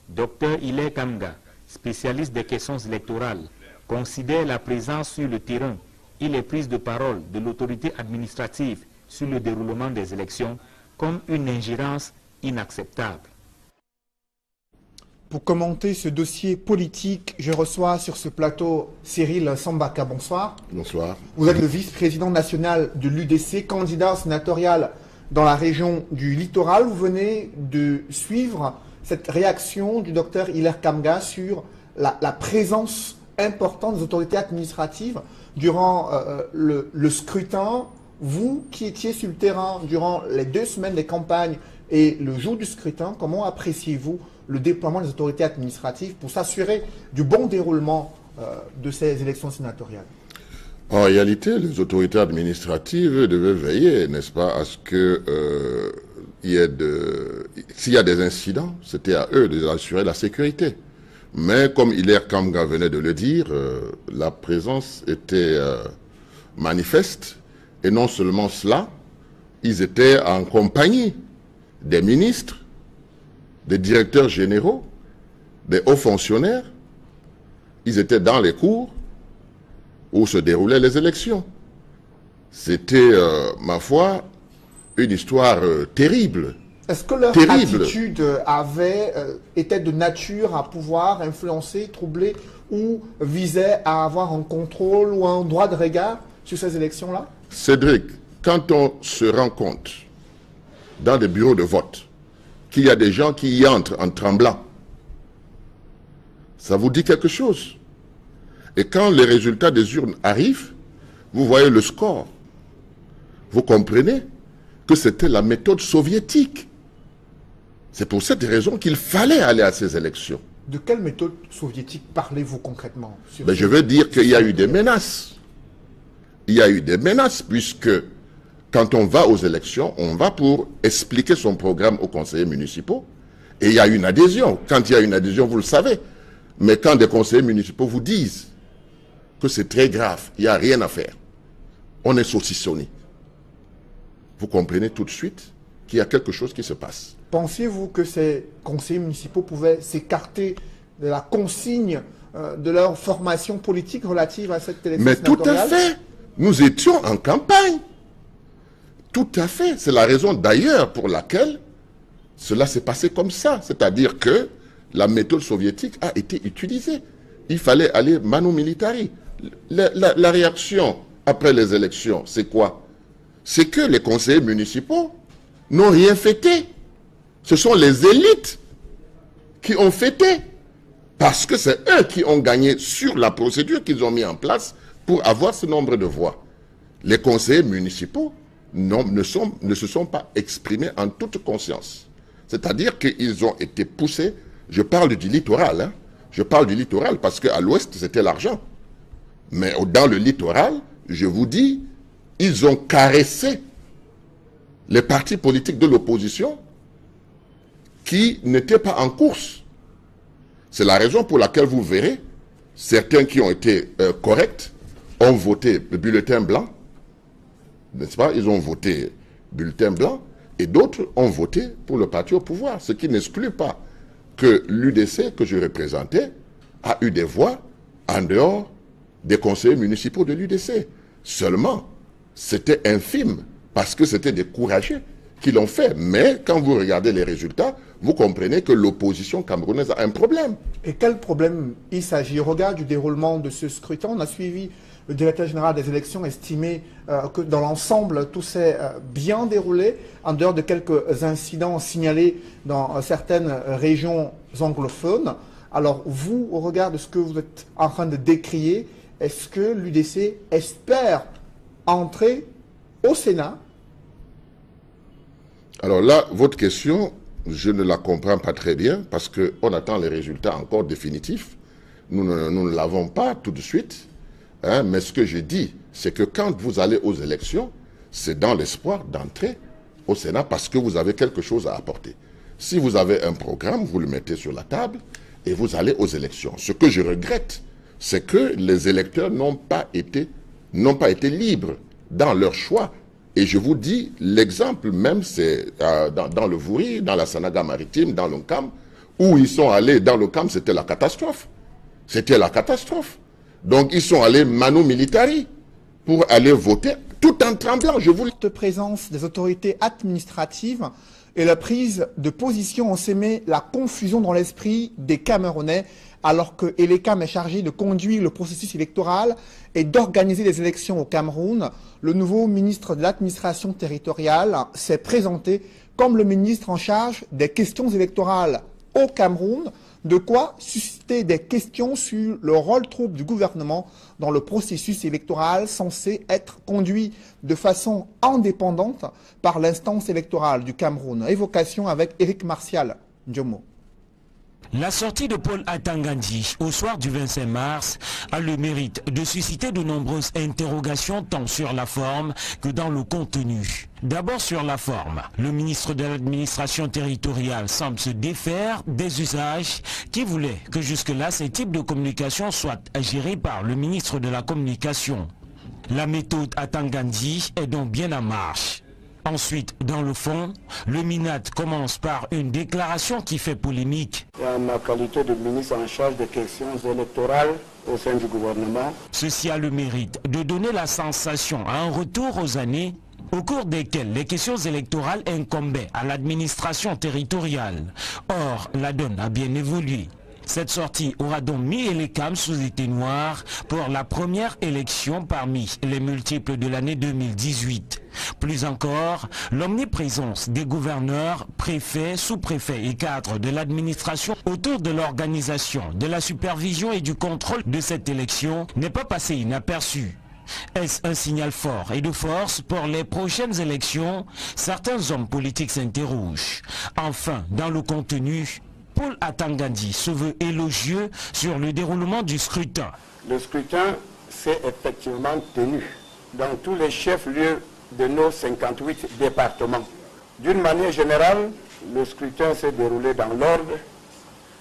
Dr Hilaire Kamga, spécialiste des questions électorales, considère la présence sur le terrain et les prises de parole de l'autorité administrative sur le déroulement des élections comme une ingérence inacceptable. Pour commenter ce dossier politique, je reçois sur ce plateau Cyril Sambaka. Bonsoir. Bonsoir. Vous êtes le vice-président national de l'UDC, candidat sénatorial dans la région du littoral. Vous venez de suivre cette réaction du docteur Hilaire Kamga sur la présence importante des autorités administratives durant le scrutin. Vous qui étiez sur le terrain durant les 2 semaines des campagnes et le jour du scrutin, comment appréciez-vous le déploiement des autorités administratives pour s'assurer du bon déroulement de ces élections sénatoriales? En réalité, les autorités administratives devaient veiller, n'est-ce pas, à ce que s'il y a des incidents, c'était à eux d'assurer la sécurité. Mais comme Hilaire Kamga venait de le dire, la présence était manifeste. Et non seulement cela, ils étaient en compagnie des ministres, des directeurs généraux, des hauts fonctionnaires. Ils étaient dans les cours où se déroulaient les élections. C'était, ma foi, une histoire terrible. Est-ce que leur attitude était de nature à pouvoir influencer, troubler ou visait à avoir un contrôle ou un droit de regard sur ces élections-là? Cédric, quand on se rend compte dans des bureaux de vote qu'il y a des gens qui y entrent en tremblant, ça vous dit quelque chose. Et quand les résultats des urnes arrivent, vous voyez le score. Vous comprenez que c'était la méthode soviétique. C'est pour cette raison qu'il fallait aller à ces élections. De quelle méthode soviétique parlez-vous concrètement? Je veux dire qu'il y a eu des menaces. Il y a eu des menaces puisque quand on va aux élections, on va pour expliquer son programme aux conseillers municipaux et il y a une adhésion. Quand il y a une adhésion, vous le savez. Mais quand des conseillers municipaux vous disent que c'est très grave, il n'y a rien à faire, on est saucissonné. Vous comprenez tout de suite qu'il y a quelque chose qui se passe. Pensiez-vous que ces conseillers municipaux pouvaient s'écarter de la consigne de leur formation politique relative à cette élection sénatoriale? Mais tout à fait. Nous étions en campagne. Tout à fait. C'est la raison d'ailleurs pour laquelle cela s'est passé comme ça. C'est-à-dire que la méthode soviétique a été utilisée. Il fallait aller manu militari. La réaction après les élections, c'est quoi? C'est que les conseillers municipaux n'ont rien fêté. Ce sont les élites qui ont fêté. Parce que c'est eux qui ont gagné sur la procédure qu'ils ont mis en place pour avoir ce nombre de voix. Les conseillers municipaux ne se sont pas exprimés en toute conscience. C'est-à-dire qu'ils ont été poussés, je parle du littoral, hein, je parle du littoral parce qu'à l'ouest, c'était l'argent. Mais dans le littoral, je vous dis, ils ont caressé les partis politiques de l'opposition qui n'étaient pas en course. C'est la raison pour laquelle vous verrez, certains qui ont été corrects ont voté le bulletin blanc, n'est-ce pas? Ils ont voté bulletin blanc et d'autres ont voté pour le parti au pouvoir, ce qui n'exclut pas que l'UDC que je représentais a eu des voix en dehors des conseillers municipaux de l'UDC. Seulement, c'était infime parce que c'était des courageux qui l'ont fait. Mais quand vous regardez les résultats, vous comprenez que l'opposition camerounaise a un problème. Et quel problème il s'agit? Au regard du déroulement de ce scrutin, on a suivi le directeur général des élections estimé que dans l'ensemble, tout s'est bien déroulé, en dehors de quelques incidents signalés dans certaines régions anglophones. Alors vous, au regard de ce que vous êtes en train de décrier, est-ce que l'UDC espère entrer au Sénat? Alors là, votre question, je ne la comprends pas très bien parce qu'on attend les résultats encore définitifs. Nous ne l'avons pas tout de suite. Hein, mais ce que je dis, c'est que quand vous allez aux élections, c'est dans l'espoir d'entrer au Sénat parce que vous avez quelque chose à apporter. Si vous avez un programme, vous le mettez sur la table et vous allez aux élections. Ce que je regrette, c'est que les électeurs n'ont pas été libres dans leur choix. Et je vous dis, l'exemple même, c'est dans le Vouri, dans la Sanaga maritime, dans l'Oncam, où ils sont allés, dans l'Oncam, c'était la catastrophe. C'était la catastrophe. Donc, ils sont allés manu militari pour aller voter tout en tremblant. Je vous le dis. La présence des autorités administratives et la prise de position ont sémé la confusion dans l'esprit des Camerounais, alors que Elekam est chargé de conduire le processus électoral et d'organiser les élections au Cameroun. Le nouveau ministre de l'administration territoriale s'est présenté comme le ministre en charge des questions électorales au Cameroun, de quoi susciter des questions sur le rôle trouble du gouvernement dans le processus électoral censé être conduit de façon indépendante par l'instance électorale du Cameroun. Évocation avec Éric Martial Ndiomo. La sortie de Paul Atangandi au soir du 25 mars a le mérite de susciter de nombreuses interrogations tant sur la forme que dans le contenu. D'abord sur la forme, le ministre de l'administration territoriale semble se défaire des usages qui voulaient que jusque-là ces types de communication soient gérés par le ministre de la communication. La méthode Atangandi est donc bien en marche. Ensuite, dans le fond, le MINAT commence par une déclaration qui fait polémique. En ma qualité de ministre en charge des questions électorales au sein du gouvernement. Ceci a le mérite de donner la sensation à un retour aux années au cours desquelles les questions électorales incombaient à l'administration territoriale. Or, la donne a bien évolué. Cette sortie aura donc mis Elekam sous éteignoir pour la première élection parmi les multiples de l'année 2018. Plus encore, l'omniprésence des gouverneurs, préfets, sous-préfets et cadres de l'administration autour de l'organisation, de la supervision et du contrôle de cette élection n'est pas passé inaperçu. Est-ce un signal fort et de force pour les prochaines élections? Certains hommes politiques s'interrogent. Enfin, dans le contenu, Paul Atangandi se veut élogieux sur le déroulement du scrutin. Le scrutin s'est effectivement tenu dans tous les chefs-lieux de nos 58 départements. D'une manière générale, le scrutin s'est déroulé dans l'ordre,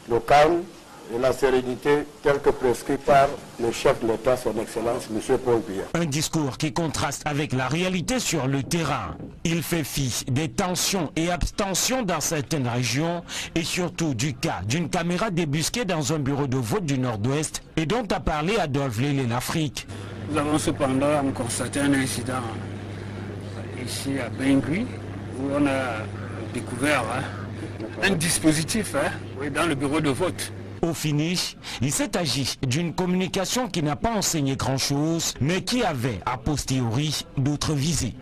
le calme et la sérénité telle que prescrit par le chef de l'État, son Excellence, M. Paul Biya. Un discours qui contraste avec la réalité sur le terrain. Il fait fi des tensions et abstentions dans certaines régions et surtout du cas d'une caméra débusquée dans un bureau de vote du Nord-Ouest et dont a parlé Adolphe Lélé l'Afrique. Nous avons cependant constaté un incident ici à Bengui où on a découvert un dispositif dans le bureau de vote. Au finish, il s'est agi d'une communication qui n'a pas enseigné grand-chose, mais qui avait, a posteriori, d'autres visées.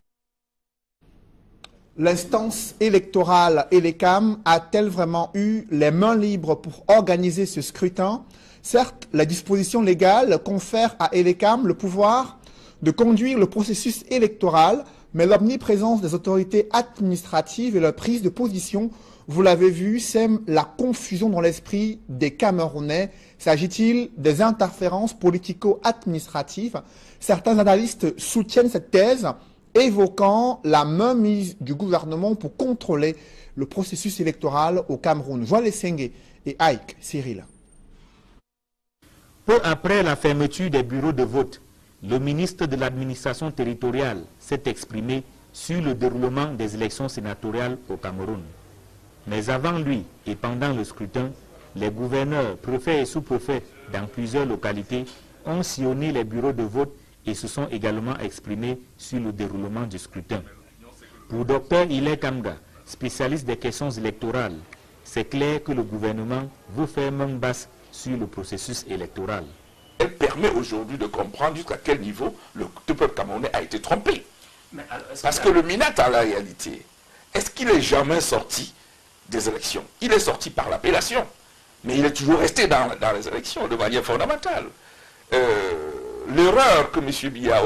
L'instance électorale Elekam a-t-elle vraiment eu les mains libres pour organiser ce scrutin? Certes, la disposition légale confère à Elekam le pouvoir de conduire le processus électoral, mais l'omniprésence des autorités administratives et leur prise de position, vous l'avez vu, sème la confusion dans l'esprit des Camerounais. S'agit-il des interférences politico-administratives? Certains analystes soutiennent cette thèse, évoquant la mainmise du gouvernement pour contrôler le processus électoral au Cameroun. Joël Sengue et Ike Cyril. Peu après la fermeture des bureaux de vote, le ministre de l'administration territoriale s'est exprimé sur le déroulement des élections sénatoriales au Cameroun. Mais avant lui et pendant le scrutin, les gouverneurs, préfets et sous-préfets dans plusieurs localités ont sillonné les bureaux de vote et se sont également exprimés sur le déroulement du scrutin. Pour Dr Ile Kamga, spécialiste des questions électorales, c'est clair que le gouvernement veut faire main basse sur le processus électoral. Elle permet aujourd'hui de comprendre jusqu'à quel niveau le peuple camerounais a été trompé. Parce que le MINAT, en la réalité, est-ce qu'il est jamais sorti des élections? Il est sorti par l'appellation, mais il est toujours resté dans les élections de manière fondamentale. L'erreur que M. Biya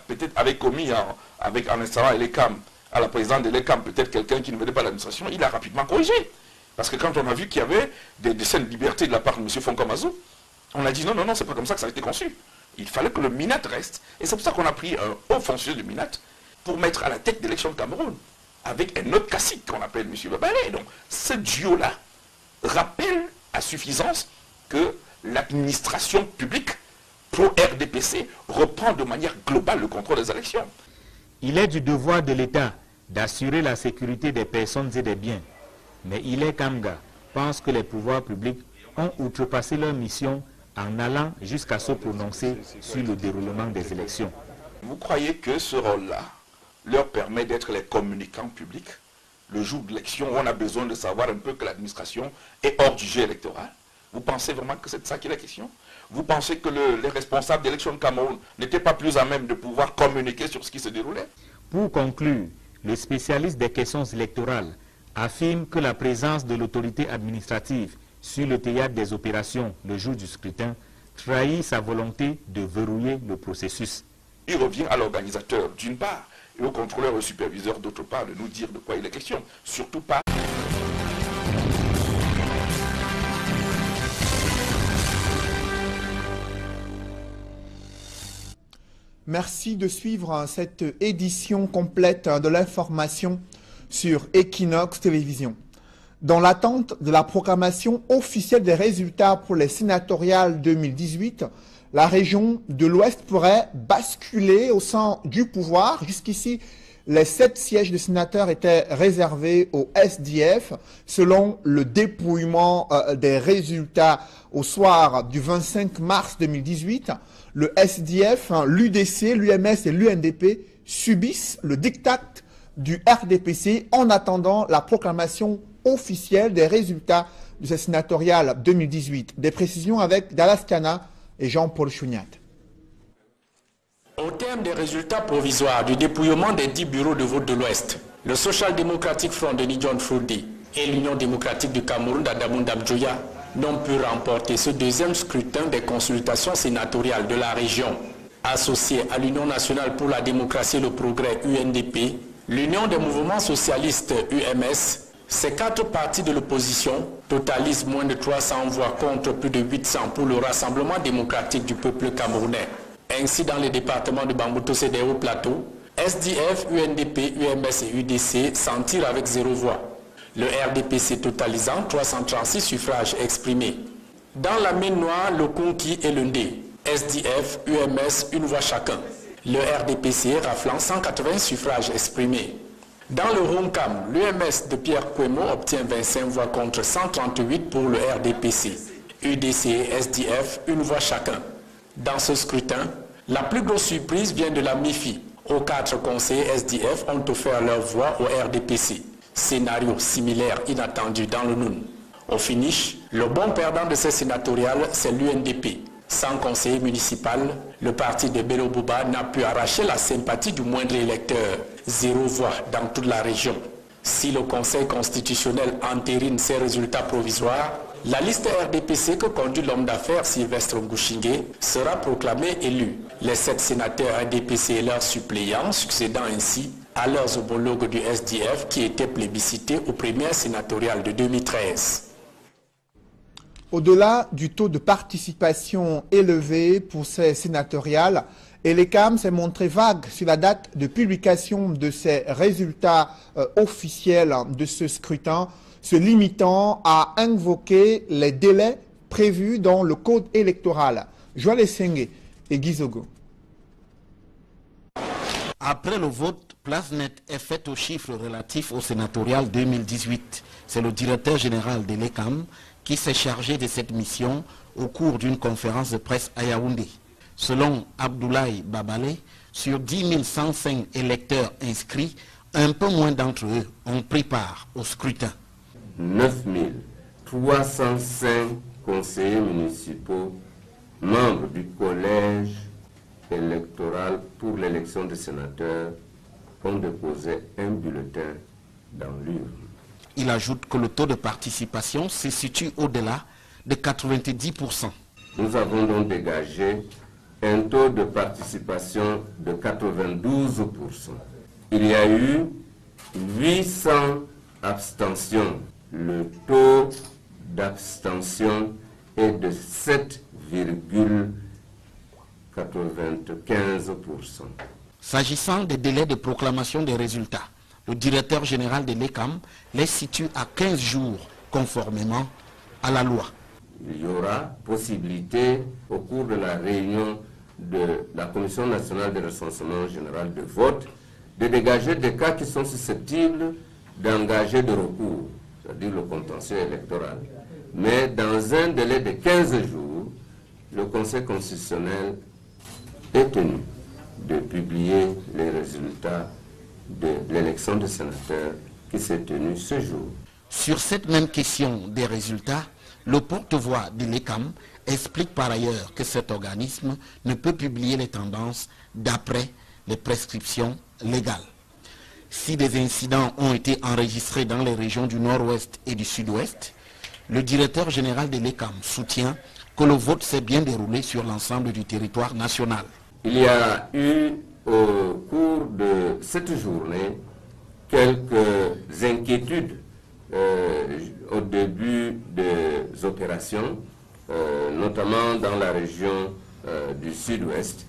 peut-être avait commis en installant l'ECAM, à la présidente de l'ECAM, peut-être quelqu'un qui ne venait pas de l'administration, il a rapidement corrigé. Parce que quand on a vu qu'il y avait des scènes de liberté de la part de M. Fonkomazou, on a dit non, c'est pas comme ça que ça a été conçu. Il fallait que le MINAT reste. Et c'est pour ça qu'on a pris un haut fonctionnaire du MINAT pour mettre à la tête d'élection de Cameroun, avec un autre cacique qu'on appelle M. Babalé. Donc ce duo-là rappelle à suffisance que l'administration publique pro-RDPC reprend de manière globale le contrôle des élections. Il est du devoir de l'État d'assurer la sécurité des personnes et des biens. Mais Ile Kamga pense que les pouvoirs publics ont outrepassé leur mission en allant jusqu'à se prononcer sur le déroulement des élections. Vous croyez que ce rôle-là leur permet d'être les communicants publics le jour de l'élection où on a besoin de savoir un peu que l'administration est hors du jeu électoral? Vous pensez vraiment que c'est de ça qu'il est la question? Vous pensez que les responsables d'élection de Cameroun n'étaient pas plus à même de pouvoir communiquer sur ce qui se déroulait? Pour conclure, le spécialiste des questions électorales affirme que la présence de l'autorité administrative sur le théâtre des opérations le jour du scrutin trahit sa volonté de verrouiller le processus. Il revient à l'organisateur d'une part et au contrôleur et au superviseur d'autre part de nous dire de quoi il est question. Surtout pas. Merci de suivre cette édition complète de l'information sur Equinox Télévision. Dans l'attente de la proclamation officielle des résultats pour les sénatoriales 2018, la région de l'Ouest pourrait basculer au sein du pouvoir. Jusqu'ici, les 7 sièges de sénateurs étaient réservés au SDF. Selon le dépouillement des résultats au soir du 25 mars 2018, le SDF, l'UDC, l'UMS et l'UNDP subissent le diktat du RDPC en attendant la proclamation officielle des résultats de ces sénatoriales 2018. Des précisions avec Dallas Kana et Jean-Paul Chouniat. Au terme des résultats provisoires du dépouillement des 10 bureaux de vote de l'Ouest, le Social Democratic Front de John Frundi et l'Union démocratique du Cameroun d'Adamou Dabdjoya n'ont pu remporter ce deuxième scrutin des consultations sénatoriales de la région. Associée à l'Union nationale pour la démocratie et le progrès UNDP, l'Union des mouvements socialistes UMS, ces 4 partis de l'opposition totalisent moins de 300 voix contre plus de 800 pour le Rassemblement démocratique du peuple camerounais. Ainsi, dans les départements de Bambuto et des Hauts-Plateaux, SDF, UNDP, UMS et UDC s'en tirent avec 0 voix. Le RDPC totalisant 336 suffrages exprimés. Dans la Mine Noire, le Konki et le Ndé, SDF, UMS, 1 voix chacun. Le RDPC raflant 180 suffrages exprimés. Dans le Romcam, l'UMS de Pierre Kouemo obtient 25 voix contre 138 pour le RDPC. UDC et SDF, 1 voix chacun. Dans ce scrutin, la plus grosse surprise vient de la MIFI. Aux 4 conseillers SDF ont offert leur voix au RDPC. Scénario similaire inattendu dans le Noun. Au finish, le bon perdant de ces sénatoriales, c'est l'UNDP. Sans conseiller municipal, le parti de Bello Bouba n'a pu arracher la sympathie du moindre électeur. 0 voix dans toute la région. Si le Conseil constitutionnel entérine ces résultats provisoires, la liste RDPC que conduit l'homme d'affaires Sylvestre Ngouchingue sera proclamée élue. Les 7 sénateurs RDPC et leurs suppléants succédant ainsi à leurs homologues du SDF qui étaient plébiscités aux primaires sénatoriales de 2013. Au-delà du taux de participation élevé pour ces sénatoriales, Elecam s'est montré vague sur la date de publication de ces résultats officiels de ce scrutin, se limitant à invoquer les délais prévus dans le code électoral. Joël Essenge et Gizogo. Après le vote, place nette est faite aux chiffres relatifs au sénatorial 2018. C'est le directeur général de l'ECAM qui s'est chargé de cette mission au cours d'une conférence de presse à Yaoundé. Selon Abdoulaye Babale, sur 10 105 électeurs inscrits, un peu moins d'entre eux ont pris part au scrutin. 9 305 conseillers municipaux, membres du collège électoral pour l'élection des sénateurs, ont déposé un bulletin dans l'urne. Il ajoute que le taux de participation se situe au-delà de 90%. Nous avons donc dégagé un taux de participation de 92%. Il y a eu 800 abstentions. Le taux d'abstention est de 7,95%. S'agissant des délais de proclamation des résultats, le directeur général de l'ECAM les situe à 15 jours conformément à la loi. Il y aura possibilité au cours de la réunion de la Commission nationale de recensement général de vote de dégager des cas qui sont susceptibles d'engager de recours, c'est-à-dire le contentieux électoral. Mais dans un délai de 15 jours, le Conseil constitutionnel est tenu de publier les résultats de l'élection des sénateurs qui s'est tenue ce jour. Sur cette même question des résultats, le porte-voix de l'ECAM explique par ailleurs que cet organisme ne peut publier les tendances d'après les prescriptions légales. Si des incidents ont été enregistrés dans les régions du Nord-Ouest et du Sud-Ouest, le directeur général de l'ECAM soutient que le vote s'est bien déroulé sur l'ensemble du territoire national. Il y a eu au cours de cette journée quelques inquiétudes au début des opérations, notamment dans la région du Sud-Ouest,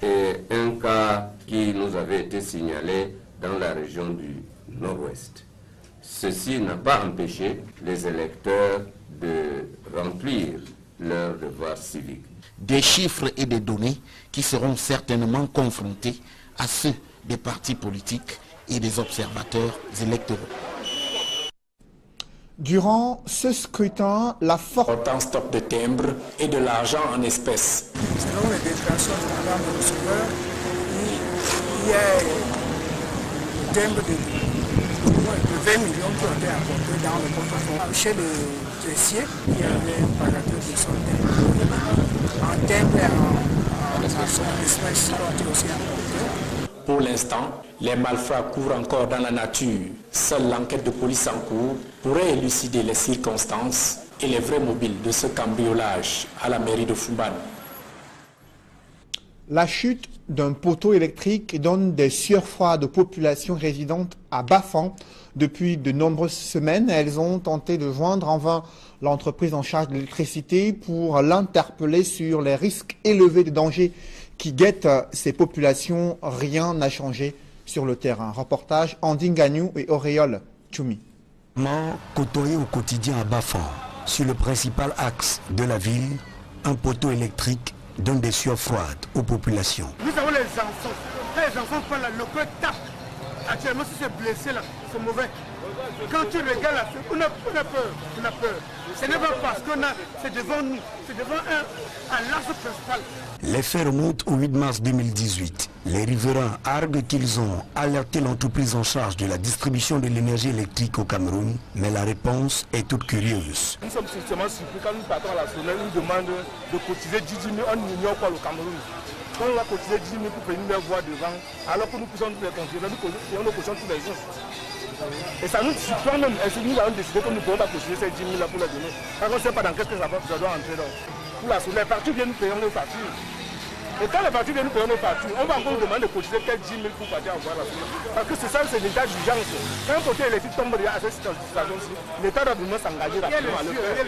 et un cas qui nous avait été signalé dans la région du Nord-Ouest. Ceci n'a pas empêché les électeurs de remplir leur devoir civique. Des chiffres et des données qui seront certainement confrontés à ceux des partis politiques et des observateurs électoraux. Durant ce scrutin, la forte stock de timbres et de l'argent en espèces. Selon les déclarations de Mme le receveur, il y a un timbre de 20 millions qui ont été apportés dans le portefeuille. Chez le caissier, il y avait un paragraphe de son timbre. En timbre et en espèces qui ont été aussi apportés. Pour l'instant, les malfrats courent encore dans la nature. Seule l'enquête de police en cours pourrait élucider les circonstances et les vrais mobiles de ce cambriolage à la mairie de Foumban. La chute d'un poteau électrique donne des sueurs froides aux populations résidentes à Bafan. Depuis de nombreuses semaines, elles ont tenté de joindre en vain l'entreprise en charge de l'électricité pour l'interpeller sur les risques élevés de danger qui guettent ces populations. Rien n'a changé sur le terrain. Reportage Andine Gagnou et Auréole Tchoumi. Côtoyé au quotidien à Bafan, sur le principal axe de la ville, un poteau électrique donne des sueurs froides aux populations. Nous avons les enfants. Quand les enfants prennent le cœur tape. Actuellement, si c'est blessé là, c'est mauvais. Quand tu regardes là, on a peur. On a peur. Ce n'est pas parce qu'on a, c'est devant nous, c'est devant un l'axe principal. Les faits remontent au 8 mars 2018. Les riverains arguent qu'ils ont alerté l'entreprise en charge de la distribution de l'énergie électrique au Cameroun, mais la réponse est toute curieuse. Nous sommes justement surpris quand nous partons à la semaine, nous demandent de cotiser 10 000, on ignore quoi le Cameroun. Quand on va cotiser 10 000 pour venir leur voir devant, alors que nous puissions nous les contrôler, nous payons nos cautions tous les jours. Et ça nous surprend même. Et si nous avons décidé que nous ne pouvons pas postuler ces 10 000 là pour la donner. Parce qu'on ne sait pas dans qu'est-ce que ça doit entrer. Donc. Pour les partis viennent nous payer nos factures. Et quand les partis viennent nous payer nos factures, on va encore nous demander de postuler quel 10 000 pour partir avoir la soulève. Parce que c'est ça, c'est l'état d'urgence. Quand un côté électrique tombe à cette situation-ci, l'État doit vraiment s'engager rapidement à le faire.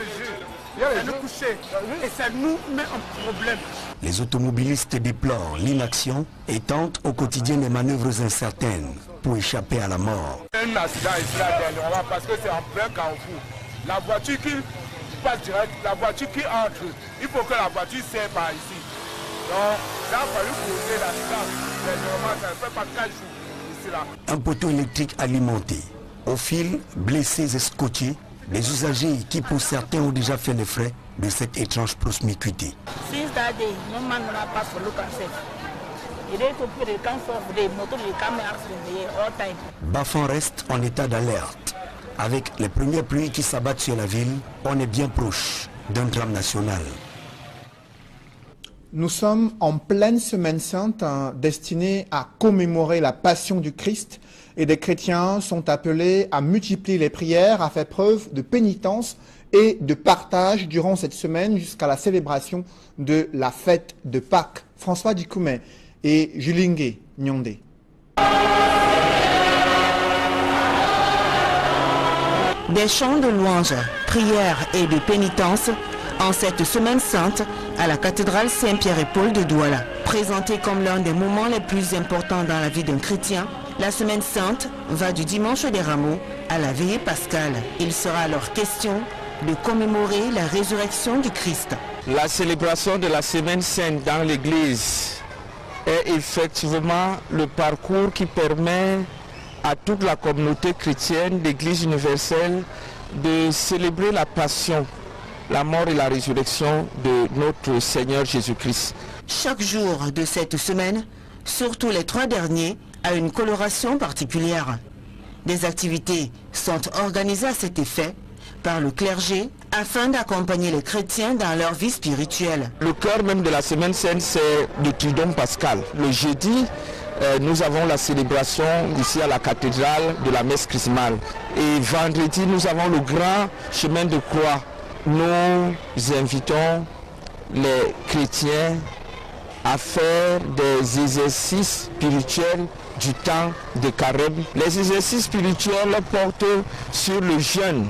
Il y a le coucher. Et ça nous met en problème. Les automobilistes déplorent l'inaction et tentent au quotidien des manœuvres incertaines pour échapper à la mort. Un accident ici dernièrement parce que c'est en plein carrefour. La voiture qui passe direct, la voiture qui entre, il faut que la voiture serre par ici. Donc, ça a fallu causer l'accident. Dernièrement, ça ne fait pas 4 jours ici là. Un poteau électrique alimenté. Au fil, blessés et scotchés, les usagers qui pour certains ont déjà fait les frais de cette étrange promiscuité. Since that day, no man will pass for local safe. Il est au plus de camp for des motos de caméras all time. Bafan reste en état d'alerte. Avec les premières pluies qui s'abattent sur la ville, on est bien proche d'un drame national. Nous sommes en pleine semaine sainte destinée à commémorer la passion du Christ et des chrétiens sont appelés à multiplier les prières, à faire preuve de pénitence et de partage durant cette semaine jusqu'à la célébration de la fête de Pâques. François Dikoumé et Julingue Nyondé. Des chants de louanges, prières et de pénitence en cette semaine sainte à la cathédrale Saint-Pierre et Paul de Douala. Présentée comme l'un des moments les plus importants dans la vie d'un chrétien, la semaine sainte va du dimanche des Rameaux à la veillée pascale. Il sera alors question de commémorer la résurrection du Christ. La célébration de la semaine sainte dans l'église est effectivement le parcours qui permet à toute la communauté chrétienne d'église universelle de célébrer la passion, la mort et la résurrection de notre Seigneur Jésus-Christ. Chaque jour de cette semaine, surtout les 3 derniers, a une coloration particulière. Des activités sont organisées à cet effet par le clergé afin d'accompagner les chrétiens dans leur vie spirituelle. Le cœur même de la semaine sainte, c'est le Triduum pascal. Le jeudi, nous avons la célébration ici à la cathédrale de la messe chrismale. Et vendredi, nous avons le grand chemin de croix. Nous invitons les chrétiens à faire des exercices spirituels du temps de carême. Les exercices spirituels portent sur le jeûne,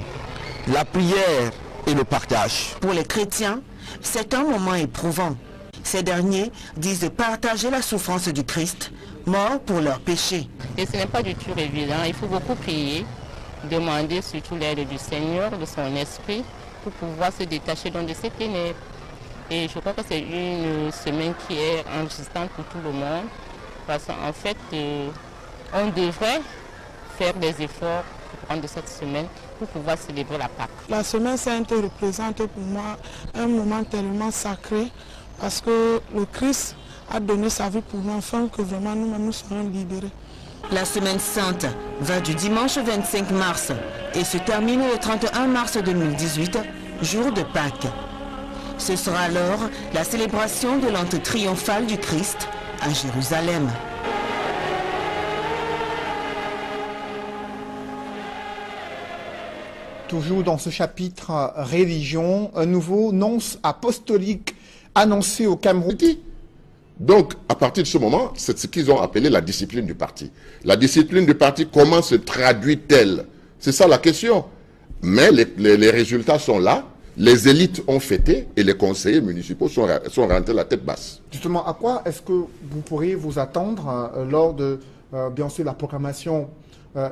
la prière et le partage. Pour les chrétiens, c'est un moment éprouvant. Ces derniers disent partager la souffrance du Christ, mort pour leurs péchés. Et ce n'est pas du tout évident, il faut beaucoup prier, demander surtout l'aide du Seigneur, de son esprit, pour pouvoir se détacher de ces ténèbres. Et je crois que c'est une semaine qui est enrichissante pour tout le monde, parce qu'en fait, on devrait faire des efforts pour prendre cette semaine pour pouvoir célébrer la Pâque. La semaine sainte représente pour moi un moment tellement sacré, parce que le Christ a donné sa vie pour nous, afin que vraiment nous serons libérés. La semaine sainte va du dimanche 25 mars et se termine le 31 mars 2018, jour de Pâques. Ce sera alors la célébration de l'entrée triomphale du Christ à Jérusalem. Toujours dans ce chapitre religion, un nouveau nonce apostolique annoncé au Cameroun. Donc, à partir de ce moment, c'est ce qu'ils ont appelé la discipline du parti. La discipline du parti, comment se traduit-elle? C'est ça la question. Mais les résultats sont là, les élites ont fêté et les conseillers municipaux sont rentrés la tête basse. Justement, à quoi est-ce que vous pourriez vous attendre lors de, bien sûr, la proclamation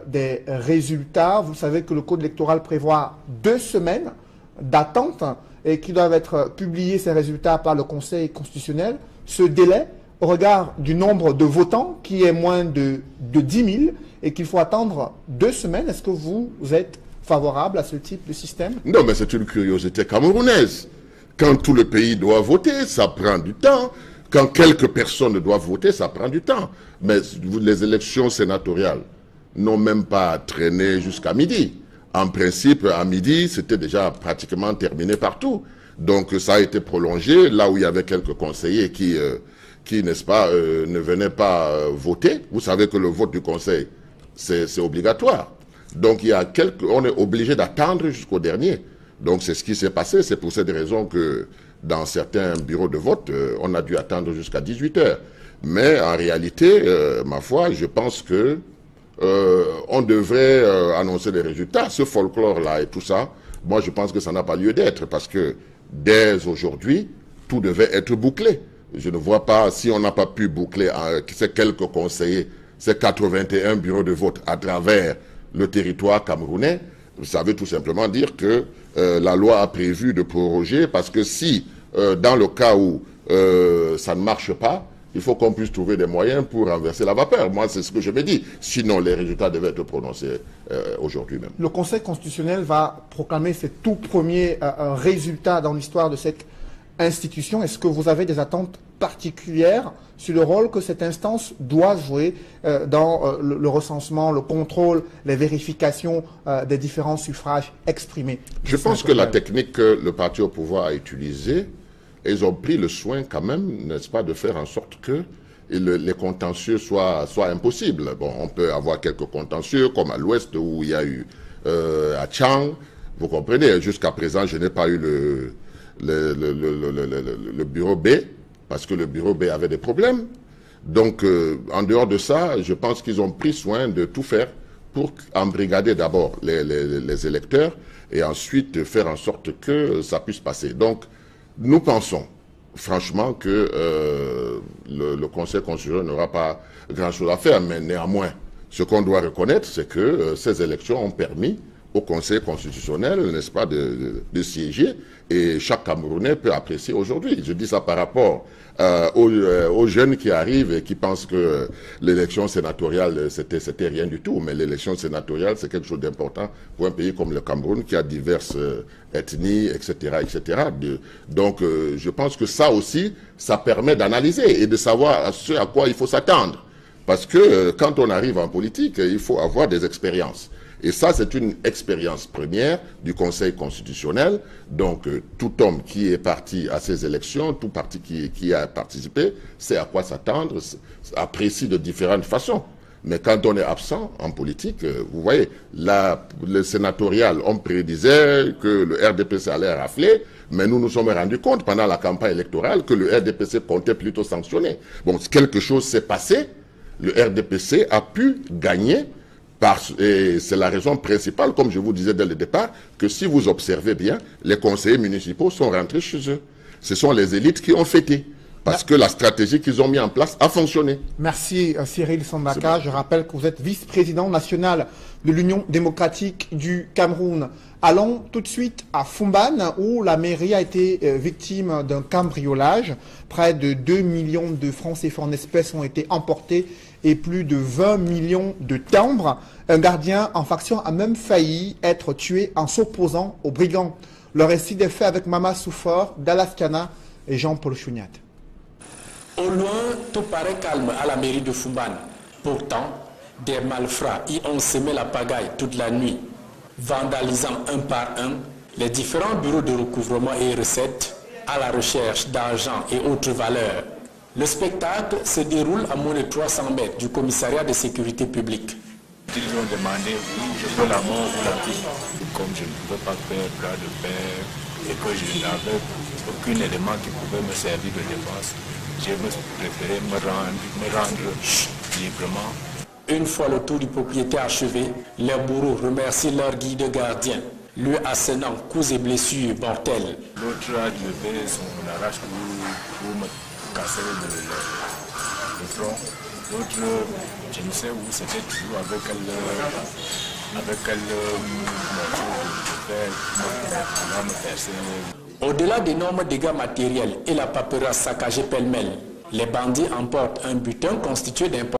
des résultats? Vous savez que le code électoral prévoit 2 semaines d'attente et qui doivent être publiés, ces résultats, par le Conseil constitutionnel. Ce délai, au regard du nombre de votants, qui est moins de 10 000, et qu'il faut attendre 2 semaines, est-ce que vous êtes favorable à ce type de système? Non, mais c'est une curiosité camerounaise. Quand tout le pays doit voter, ça prend du temps. Quand quelques personnes doivent voter, ça prend du temps. Mais les élections sénatoriales n'ont même pas traîné jusqu'à midi. En principe, à midi, c'était déjà pratiquement terminé partout. Donc ça a été prolongé, là où il y avait quelques conseillers qui n'est-ce pas, ne venaient pas voter. Vous savez que le vote du conseil, c'est obligatoire. Donc on est obligé d'attendre jusqu'au dernier. Donc c'est ce qui s'est passé. C'est pour cette raison que dans certains bureaux de vote, on a dû attendre jusqu'à 18 h. Mais en réalité, ma foi, je pense que on devrait annoncer les résultats. Ce folklore-là et tout ça, moi je pense que ça n'a pas lieu d'être parce que dès aujourd'hui, tout devait être bouclé. Je ne vois pas, si on n'a pas pu boucler ces quelques conseillers, ces 81 bureaux de vote à travers le territoire camerounais, ça veut tout simplement dire que la loi a prévu de proroger parce que si, dans le cas où ça ne marche pas, il faut qu'on puisse trouver des moyens pour renverser la vapeur. Moi, c'est ce que je me dis. Sinon, les résultats devaient être prononcés aujourd'hui même. Le Conseil constitutionnel va proclamer ses tout premiers résultats dans l'histoire de cette institution. Est-ce que vous avez des attentes particulières sur le rôle que cette instance doit jouer dans le recensement, le contrôle, les vérifications des différents suffrages exprimés? Je pense que la technique que le parti au pouvoir a utilisée, ils ont pris le soin quand même, n'est-ce pas, de faire en sorte que les contentieux soient impossibles. Bon, on peut avoir quelques contentieux, comme à l'ouest où il y a eu à Tchang. Vous comprenez, jusqu'à présent, je n'ai pas eu le bureau B, parce que le bureau B avait des problèmes. Donc, en dehors de ça, je pense qu'ils ont pris soin de tout faire pour embrigader d'abord les électeurs et ensuite faire en sorte que ça puisse passer. Donc, nous pensons franchement que le Conseil constitutionnel n'aura pas grand-chose à faire, mais néanmoins, ce qu'on doit reconnaître, c'est que ces élections ont permis au Conseil constitutionnel, n'est-ce pas, de siéger, et chaque Camerounais peut apprécier aujourd'hui. Je dis ça par rapport aux jeunes qui arrivent et qui pensent que l'élection sénatoriale, c'était rien du tout, mais l'élection sénatoriale, c'est quelque chose d'important pour un pays comme le Cameroun, qui a diverses ethnies, etc., etc. Donc, je pense que ça aussi, ça permet d'analyser et de savoir ce à quoi il faut s'attendre. Parce que quand on arrive en politique, il faut avoir des expériences. Et ça, c'est une expérience première du Conseil constitutionnel. Donc, tout homme qui est parti à ces élections, tout parti qui a participé, sait à quoi s'attendre, apprécie de différentes façons. Mais quand on est absent en politique, vous voyez, le sénatorial, on prédisait que le RDPC allait rafler, mais nous nous sommes rendus compte pendant la campagne électorale que le RDPC comptait plutôt sanctionner. Bon, quelque chose s'est passé, le RDPC a pu gagner. Et c'est la raison principale, comme je vous disais dès le départ, que si vous observez bien, les conseillers municipaux sont rentrés chez eux. Ce sont les élites qui ont fêté, parce que la stratégie qu'ils ont mis en place a fonctionné. Merci Cyril Sambaka. Je rappelle que vous êtes vice-président national de l'Union démocratique du Cameroun. Allons tout de suite à Fumban, où la mairie a été victime d'un cambriolage. Près de 2 millions de francs CFA en espèces ont été emportés et plus de 20 millions de timbres. Un gardien en faction a même failli être tué en s'opposant aux brigands. Le récit des faits avec Mama Soufor, Dalaskana et Jean-Paul Chouniat. Au loin, tout paraît calme à la mairie de Fumban. Pourtant, des malfrats y ont semé la pagaille toute la nuit, vandalisant un par un les différents bureaux de recouvrement et recettes à la recherche d'argent et autres valeurs. Le spectacle se déroule à moins de 300 mètres du commissariat de sécurité publique. Ils ont demandé, oui, je veux la mort ou la vie. Comme je ne pouvais pas faire bras de fer et que je n'avais aucun élément qui pouvait me servir de défense, j'ai préféré me rendre librement. Une fois le tour du propriétaire achevé, les bourreaux remercient leur guide gardien, lui assénant coups et blessures mortelles. L'autre a levé son arrache pour me casser le front. L'autre, je ne sais où, c'était toujours avec quel morceau me percer. Au-delà d'énormes dégâts matériels et la paperasse saccagée pêle-mêle, les bandits emportent un butin constitué d'importance.